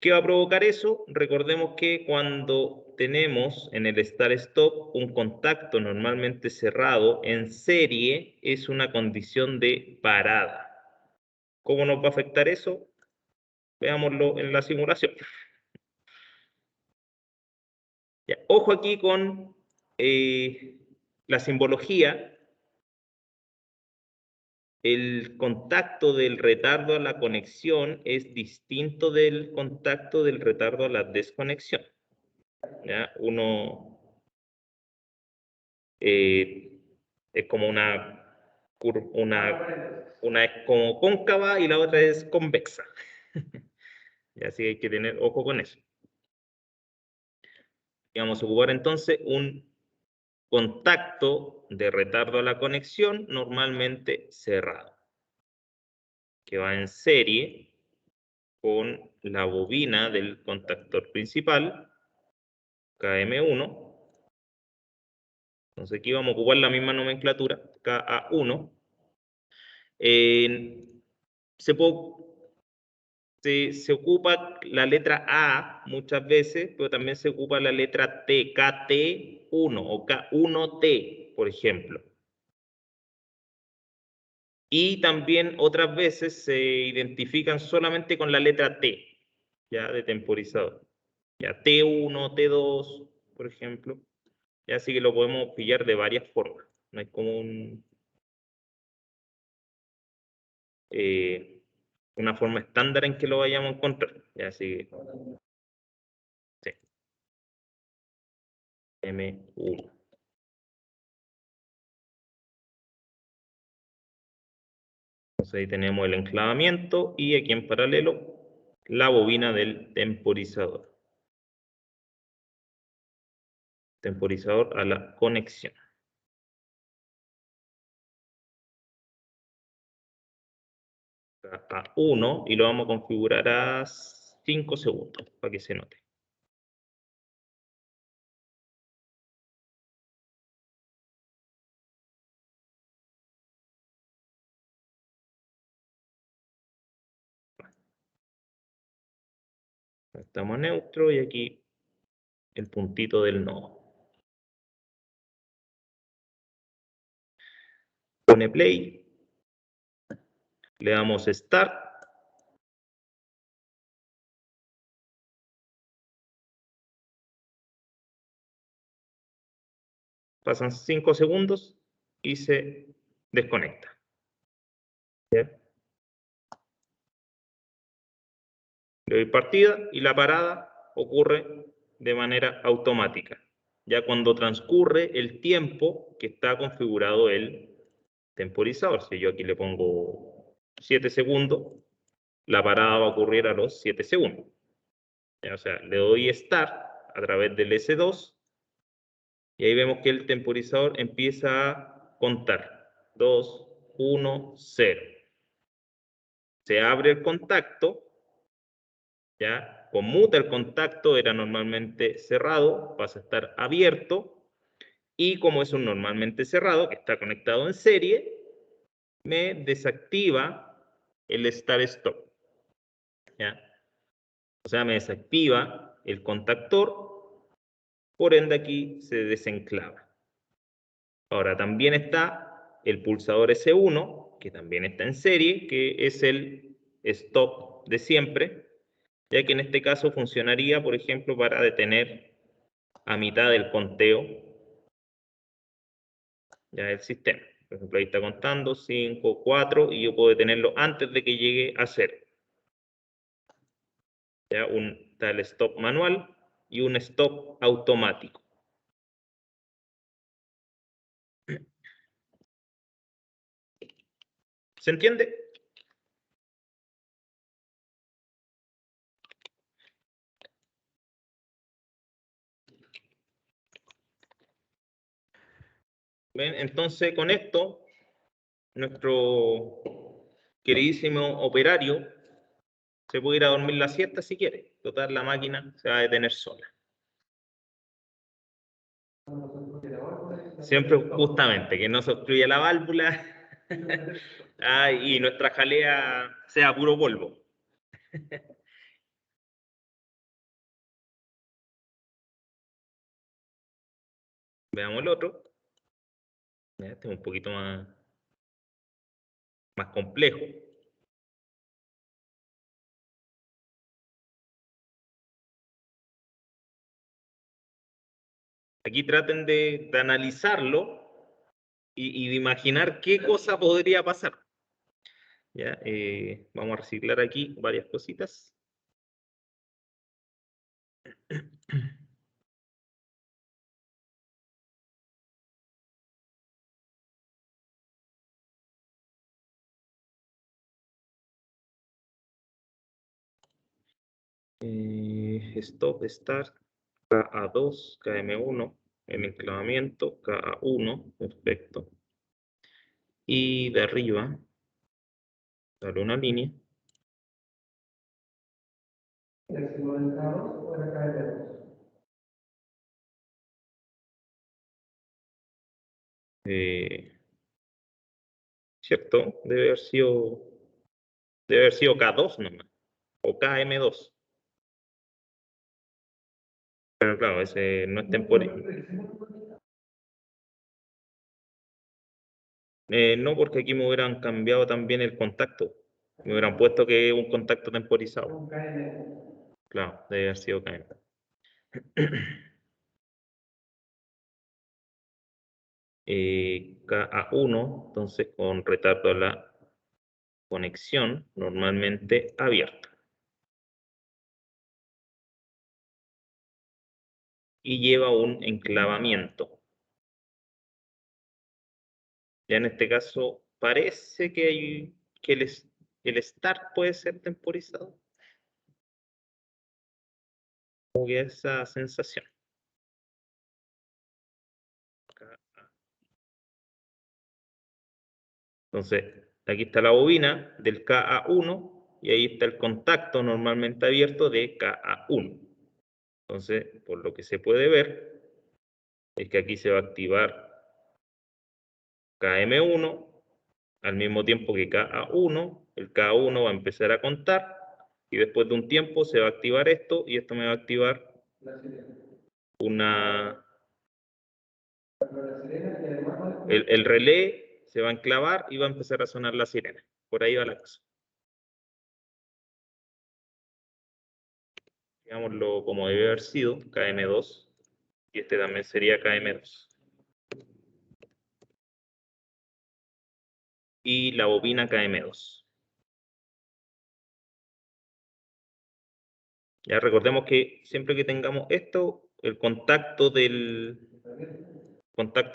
¿Qué va a provocar eso? Recordemos que cuando tenemos en el start-stop un contacto normalmente cerrado en serie, es una condición de parada. ¿Cómo nos va a afectar eso? Veámoslo en la simulación. Ya, ojo aquí con la simbología. El contacto del retardo a la conexión es distinto del contacto del retardo a la desconexión. ¿Ya? Uno es como una es como cóncava y la otra es convexa. Y así hay que tener ojo con eso. Y vamos a ocupar entonces un contacto de retardo a la conexión normalmente cerrado, que va en serie con la bobina del contactor principal, KM1. Entonces aquí vamos a ocupar la misma nomenclatura, KA1. Se puede se ocupa la letra A muchas veces, pero también se ocupa la letra T, KT1 o K1T, por ejemplo. Y también otras veces se identifican solamente con la letra T, ya de temporizador. Ya T1, T2, por ejemplo. Ya así que lo podemos pillar de varias formas. No hay como una forma estándar en que lo vayamos a encontrar. Ya así que, sí. M1. Entonces ahí tenemos el enclavamiento y aquí en paralelo la bobina del temporizador. Temporizador a la conexión. A 1 y lo vamos a configurar a 5 segundos para que se note. Estamos a neutro y aquí el puntito del nodo. Pone play, le damos start. Pasan 5 segundos y se desconecta. ¿Ya? Le doy partida y la parada ocurre de manera automática. Ya cuando transcurre el tiempo que está configurado el temporizador. Si yo aquí le pongo 7 segundos, la parada va a ocurrir a los 7 segundos. O sea, le doy Start a través del S2 y ahí vemos que el temporizador empieza a contar. 2, 1, 0. Se abre el contacto, ya conmuta el contacto, era normalmente cerrado, pasa a estar abierto y como es un normalmente cerrado que está conectado en serie, me desactiva el Start-Stop. ¿Ya? O sea, me desactiva el contactor, por ende aquí se desenclava. Ahora también está el pulsador S1, que también está en serie, que es el stop de siempre, ya que en este caso funcionaría, por ejemplo, para detener a mitad del conteo ya el sistema. Por ejemplo, ahí está contando 5, 4 y yo puedo detenerlo antes de que llegue a 0. Ya está el stop manual y un stop automático. ¿Se entiende? ¿Ven? Entonces, con esto, nuestro queridísimo operario se puede ir a dormir la siesta si quiere. Total, la máquina se va a detener sola. Siempre justamente, que no se obstruya la válvula y nuestra jalea sea puro polvo. Veamos el otro. Este es un poquito más complejo. Aquí traten de analizarlo y de imaginar qué cosa podría pasar. ¿Ya? Vamos a reciclar aquí varias cositas. Stop, start, KA2, KM1, el enclavamiento, KA1, perfecto. Y de arriba, darle una línea. ¿Cierto? Debe haber sido K2 nomás. o KM2. Pero claro, ese no es temporizado. No, porque aquí me hubieran cambiado también el contacto. Me hubieran puesto que es un contacto temporizado. Claro, debe haber sido KM. KA1, entonces con retardo a la conexión, normalmente abierta. Y lleva un enclavamiento. Ya en este caso parece que hay que el start puede ser temporizado. Como que esa sensación. Entonces, aquí está la bobina del KA1 y ahí está el contacto normalmente abierto de KA1. Entonces, por lo que se puede ver, es que aquí se va a activar KM1 al mismo tiempo que KA1. El KA1 va a empezar a contar y después de un tiempo se va a activar esto y esto me va a activar el relé se va a enclavar y va a empezar a sonar la sirena. Por ahí va la cosa. Digámoslo como debe haber sido, KM2, y este también sería KM2. Y la bobina KM2. Ya recordemos que siempre que tengamos esto, el contacto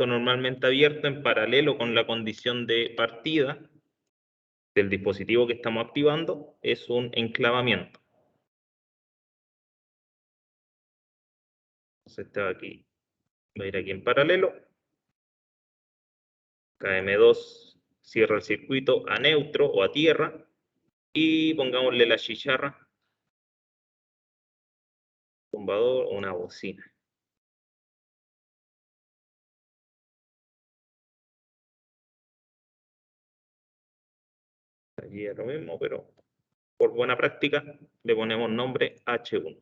normalmente abierto en paralelo con la condición de partida del dispositivo que estamos activando es un enclavamiento. Entonces este va aquí, va a ir aquí en paralelo. KM2 cierra el circuito a neutro o a tierra y pongámosle la chicharra, tumbador o una bocina. Aquí es lo mismo, pero por buena práctica le ponemos nombre H1.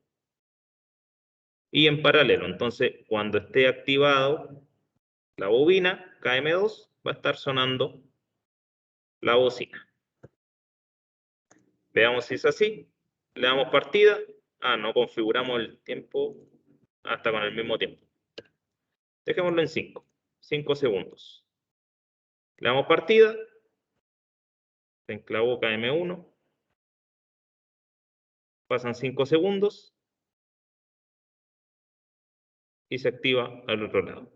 Y en paralelo, entonces, cuando esté activado la bobina KM2, va a estar sonando la bocina. Veamos si es así. Le damos partida. No configuramos el tiempo hasta con el mismo tiempo. Dejémoslo en 5. 5 segundos. Le damos partida. Se enclavó KM1. Pasan 5 segundos. Y se activa al otro lado.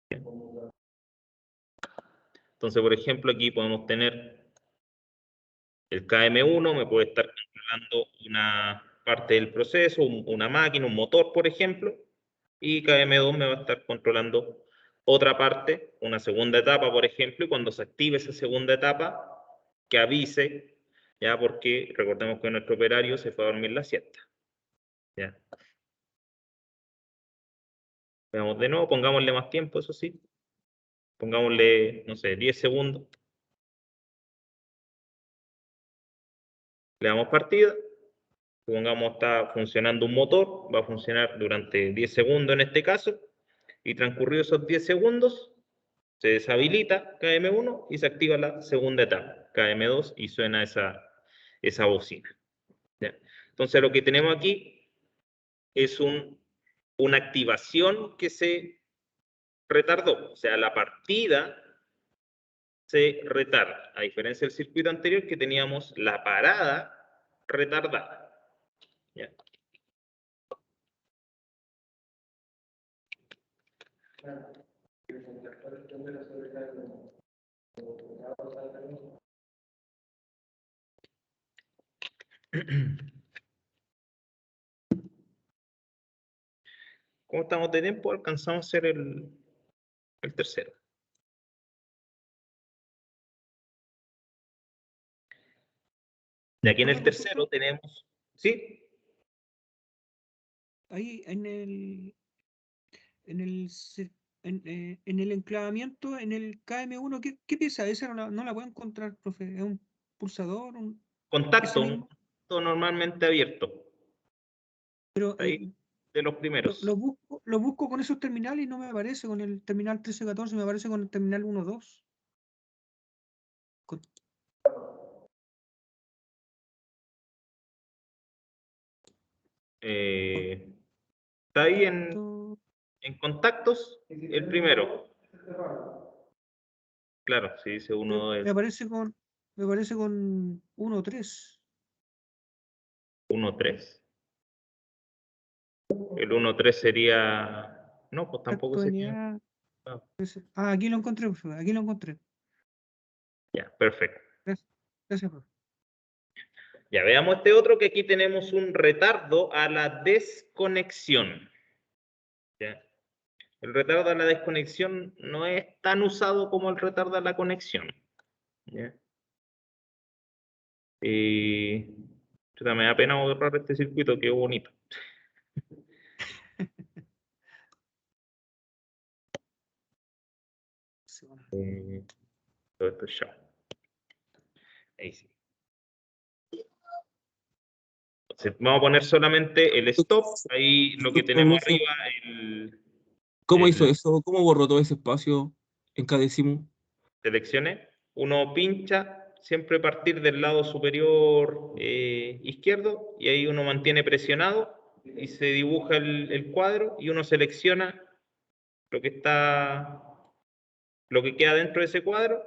Bien. Entonces, por ejemplo, aquí podemos tener el KM1, me puede estar controlando una parte del proceso, una máquina, un motor, por ejemplo, y KM2 me va a estar controlando otra parte, una segunda etapa, por ejemplo, y cuando se active esa segunda etapa, que avise, ya porque recordemos que nuestro operario se fue a dormir la siesta. Ya. Veamos de nuevo, pongámosle más tiempo, eso sí. Pongámosle, no sé, 10 segundos. Le damos partida. Supongamos está funcionando un motor, va a funcionar durante 10 segundos en este caso, y transcurridos esos 10 segundos, se deshabilita KM1 y se activa la segunda etapa, KM2, y suena esa bocina. ¿Ya? Entonces lo que tenemos aquí es una activación que se retardó, o sea, la partida se retarda, a diferencia del circuito anterior que teníamos la parada retardada. ¿Ya? ¿Cómo estamos de tiempo? Alcanzamos a hacer el tercero. Y aquí en el tercero tenemos, ¿sí?
Ahí en el enclavamiento, en el KM1, ¿qué pieza es esa? No la puedo encontrar, profe. ¿Es un pulsador? ¿Ese
Contacto,
mismo?
contacto normalmente abierto.
Pero
Ahí, de los primeros.
lo busco con esos terminales y no me aparece con el terminal 1314, me aparece con el terminal 1.2.
Está ahí en contactos, el primero. Claro, si dice 1,
Me aparece con 1.3.
1.3. El 1.3 sería... No, pues tampoco
Contacto
sería...
NA.
Ah,
Aquí lo encontré, profe, aquí lo encontré.
ya, perfecto.
Gracias, profe.
Ya veamos este otro, que aquí tenemos un retardo a la desconexión. ¿Ya? El retardo a la desconexión no es tan usado como el retardo a la conexión. ¿Ya? Chuta, me da pena borrar este circuito, qué bonito. Todo esto ya. Ahí sí. Entonces, vamos a poner solamente el stop. Ahí lo que tenemos
Profe,
arriba,
¿cómo hizo
el
eso? ¿Cómo borró todo ese espacio en cada décimo?
seleccione. Uno pincha, siempre partir del lado superior izquierdo, y ahí uno mantiene presionado y se dibuja el cuadro, y uno selecciona lo que queda dentro de ese cuadro,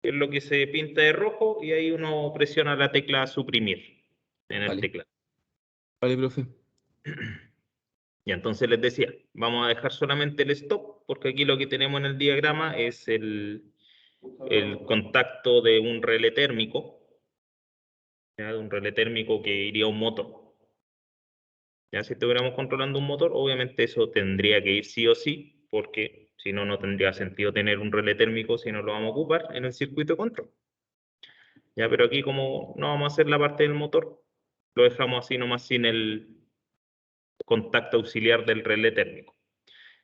que es lo que se pinta de rojo, y ahí uno presiona la tecla suprimir en el
Vale.
teclado.
Vale, profe.
Y entonces les decía, vamos a dejar solamente el stop, porque aquí lo que tenemos en el diagrama es el contacto de un relé térmico, ¿ya? De un relé térmico que iría a un motor. Ya, si estuviéramos controlando un motor, obviamente eso tendría que ir sí o sí, porque si no, no tendría sentido tener un relé térmico si no lo vamos a ocupar en el circuito de control. Ya, pero aquí, como no vamos a hacer la parte del motor, lo dejamos así nomás sin el contacto auxiliar del relé térmico.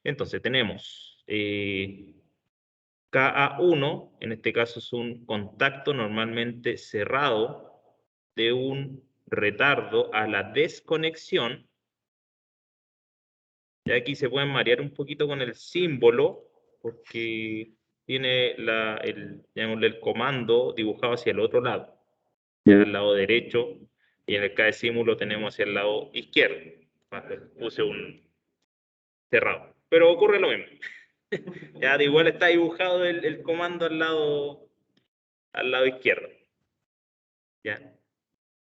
Entonces tenemos KA1, en este caso es un contacto normalmente cerrado de un retardo a la desconexión. Y aquí se pueden marear un poquito con el símbolo, porque tiene el comando dibujado hacia el otro lado, ya al lado derecho, y en el KDSIMU lo tenemos hacia el lado izquierdo. Puse un cerrado, pero ocurre lo mismo. Ya, de igual está dibujado el comando al lado izquierdo. ¿Ya?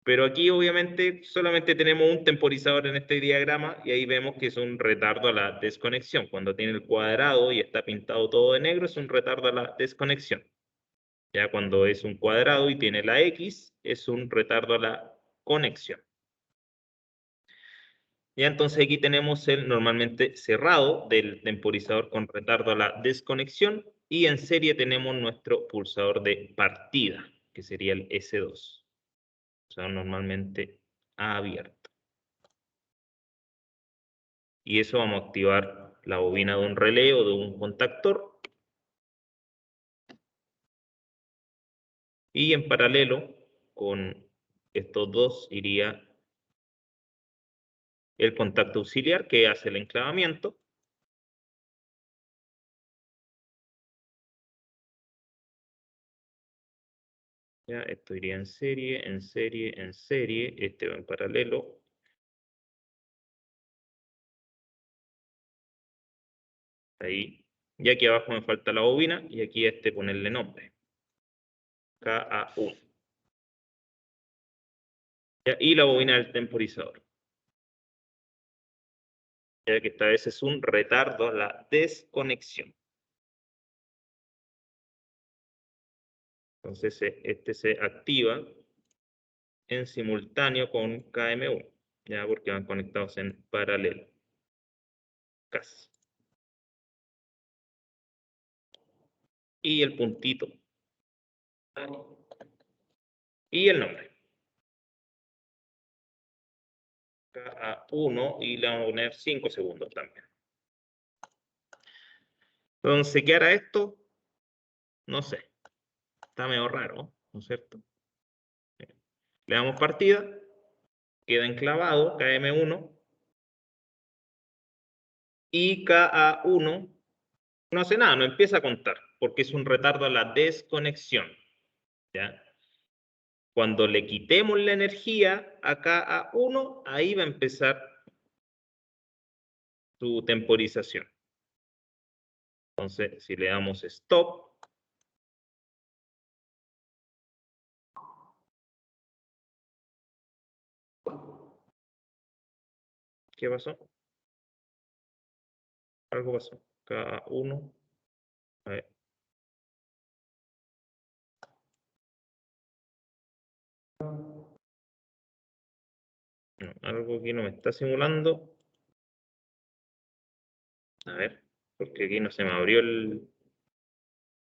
Pero aquí obviamente solamente tenemos un temporizador en este diagrama, y ahí vemos que es un retardo a la desconexión. Cuando tiene el cuadrado y está pintado todo de negro, es un retardo a la desconexión. Ya cuando es un cuadrado y tiene la X, es un retardo a la conexión. Ya, entonces aquí tenemos el normalmente cerrado del temporizador con retardo a la desconexión, y en serie tenemos nuestro pulsador de partida, que sería el S2. O sea, normalmente abierto. Y eso vamos a activar la bobina de un relé o de un contactor. Y en paralelo con estos dos iría el contacto auxiliar, que hace el enclavamiento. Ya, esto iría en serie, en serie, en serie. Este va en paralelo. Ahí. Y aquí abajo me falta la bobina, y aquí ponerle nombre. KA1. Ya, y la bobina del temporizador. Ya que esta vez es un retardo a la desconexión. Entonces este se activa en simultáneo con KM1, ya, porque van conectados en paralelo. Casi. Y el puntito. Ahí. Y el nombre. KA1, y le vamos a poner 5 segundos también. Entonces, ¿qué hará esto? No sé. Está medio raro, ¿no es cierto? Le damos partida, queda enclavado KM1 y KA1 no hace nada, no empieza a contar, porque es un retardo a la desconexión. ¿Ya? Cuando le quitemos la energía a KA1, ahí va a empezar su temporización. Entonces, si le damos stop, ¿qué pasó? Algo pasó. KA1. A ver. No, algo aquí no me está simulando. A ver, porque aquí no se me abrió el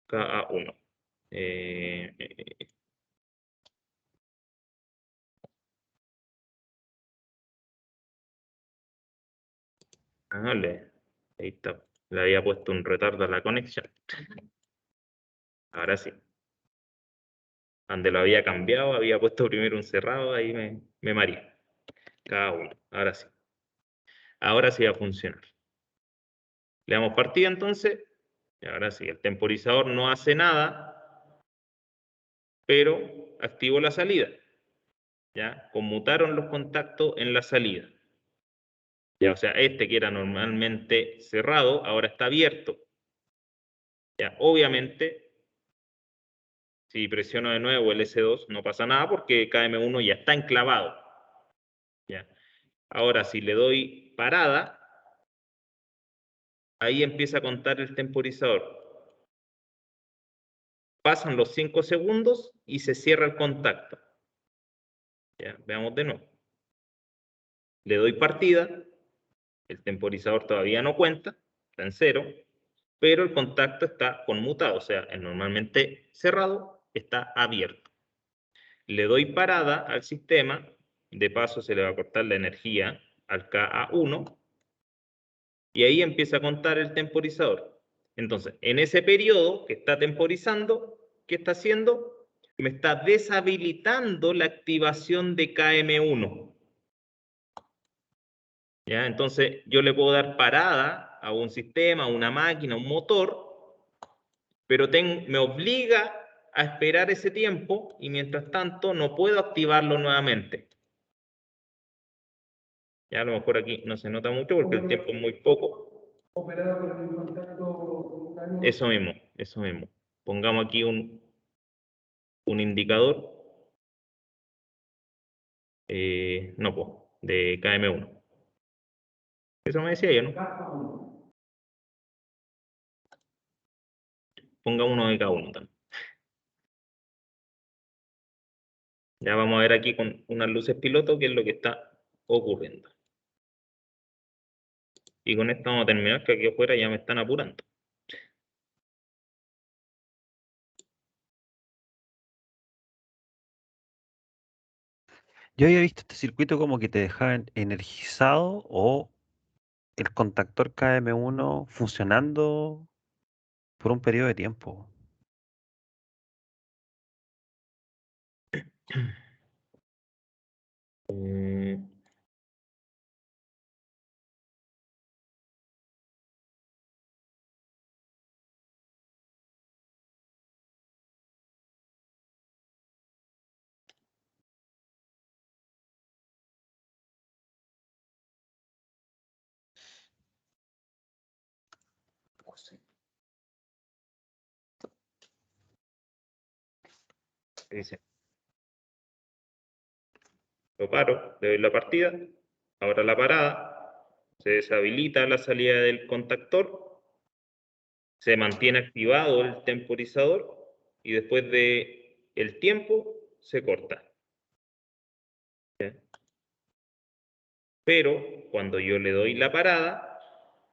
KA1. Ahí está. Le había puesto un retardo a la conexión. Ahora sí. Donde lo había cambiado, había puesto primero un cerrado, ahí me mareé. KA1. Ahora sí. Ahora sí va a funcionar. Le damos partida entonces. Y ahora sí, el temporizador no hace nada, pero activó la salida. ¿Ya? Conmutaron los contactos en la salida. ¿Ya? O sea, este que era normalmente cerrado, ahora está abierto. ¿Ya? Obviamente, si presiono de nuevo el S2, no pasa nada porque KM1 ya está enclavado. ¿Ya? Ahora, si le doy parada, ahí empieza a contar el temporizador. Pasan los 5 segundos y se cierra el contacto. ¿Ya? Veamos de nuevo. Le doy partida, el temporizador todavía no cuenta, está en 0, pero el contacto está conmutado, o sea, es normalmente cerrado, está abierto. Le doy parada al sistema, de paso se le va a cortar la energía al KA1, y ahí empieza a contar el temporizador. Entonces, en ese periodo que está temporizando, ¿qué está haciendo? Me está deshabilitando la activación de KM1. ¿Ya? Entonces, yo le puedo dar parada a un sistema, a una máquina, a un motor, pero me obliga a esperar ese tiempo y mientras tanto no puedo activarlo nuevamente. Ya a lo mejor aquí no se nota mucho porque el tiempo es muy poco.
Operado con el contacto.
Eso mismo, eso mismo. Pongamos aquí un indicador. No, pues, de KM1. Eso me decía yo, ¿no? Ponga uno de K1 también. Ya vamos a ver aquí con unas luces piloto qué es lo que está ocurriendo. Y con esto vamos a terminar, que aquí afuera ya me están apurando.
Yo había visto este circuito como que te dejaba energizado o el contactor KM1 funcionando por un periodo de tiempo.
Dice, lo paro, le doy la partida, ahora la parada, se deshabilita la salida del contactor, se mantiene activado el temporizador y después de el tiempo se corta. ¿Ya? Pero cuando yo le doy la parada,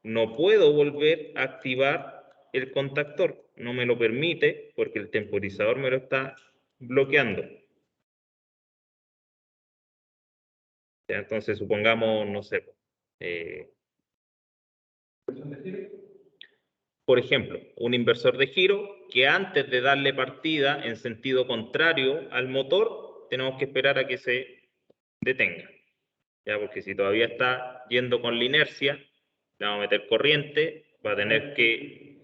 no puedo volver a activar el contactor, no me lo permite porque el temporizador me lo está bloqueando. ¿Ya? Entonces supongamos, no sé, por ejemplo, un inversor de giro que antes de darle partida en sentido contrario al motor, tenemos que esperar a que se detenga. ¿Ya? Porque si todavía está yendo con la inercia, le vamos a meter corriente, va a tener que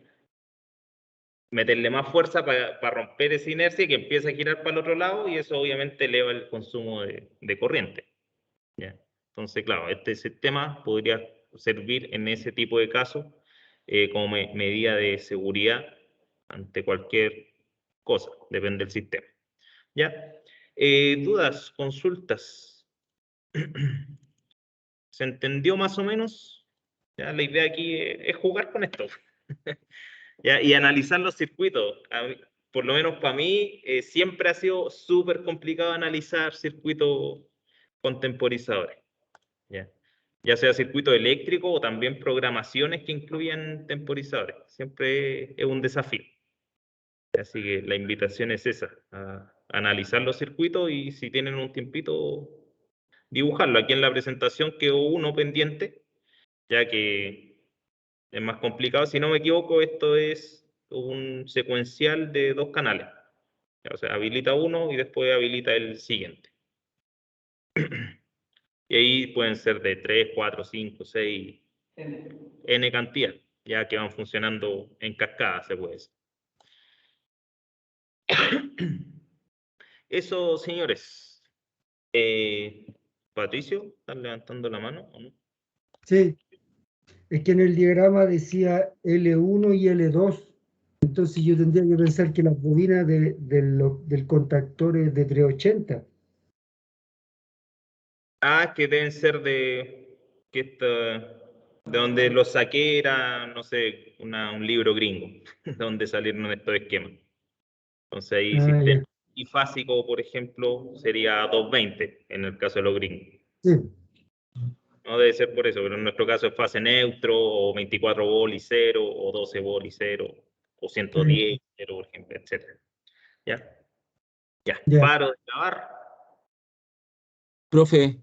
meterle más fuerza para romper esa inercia y que empiece a girar para el otro lado, y eso obviamente eleva el consumo de corriente. ¿Ya? Entonces, claro, este sistema podría servir en ese tipo de casos como medida de seguridad ante cualquier cosa, depende del sistema. ¿Ya? ¿Dudas, consultas? ¿Se entendió más o menos? ¿Ya? La idea aquí es jugar con esto. ¿Ya? Y analizar los circuitos. Por lo menos para mí, siempre ha sido súper complicado analizar circuitos contemporizadores. Ya sea circuito eléctrico o también programaciones que incluyan temporizadores. Siempre es un desafío. Así que la invitación es esa, a analizar los circuitos y si tienen un tiempito, dibujarlo. Aquí en la presentación quedó uno pendiente, ya que es más complicado. Si no me equivoco, esto es un secuencial de 2 canales. O sea, habilita uno y después habilita el siguiente. Y ahí pueden ser de 3, 4, 5, 6, N cantidad, ya que van funcionando en cascada, se puede decir. Eso, señores. Patricio, ¿estás levantando la mano o no?
Sí, es que en el diagrama decía L1 y L2, entonces yo tendría que pensar que las bobinas del contactor es de 380.
Ah, que deben ser de donde lo saqué era, no sé, un libro gringo, donde salieron estos esquemas. Entonces ahí
Ah,
sistema
ya.
trifásico, por ejemplo, sería 220 en el caso de los gringos.
Sí,
No debe ser por eso, pero en nuestro caso es fase neutro, o 24 volt y 0, o 12 volt y 0, o 110 y 0, por ejemplo, etc. ¿Ya? Ya,
ya.
paro de grabar.
Profe,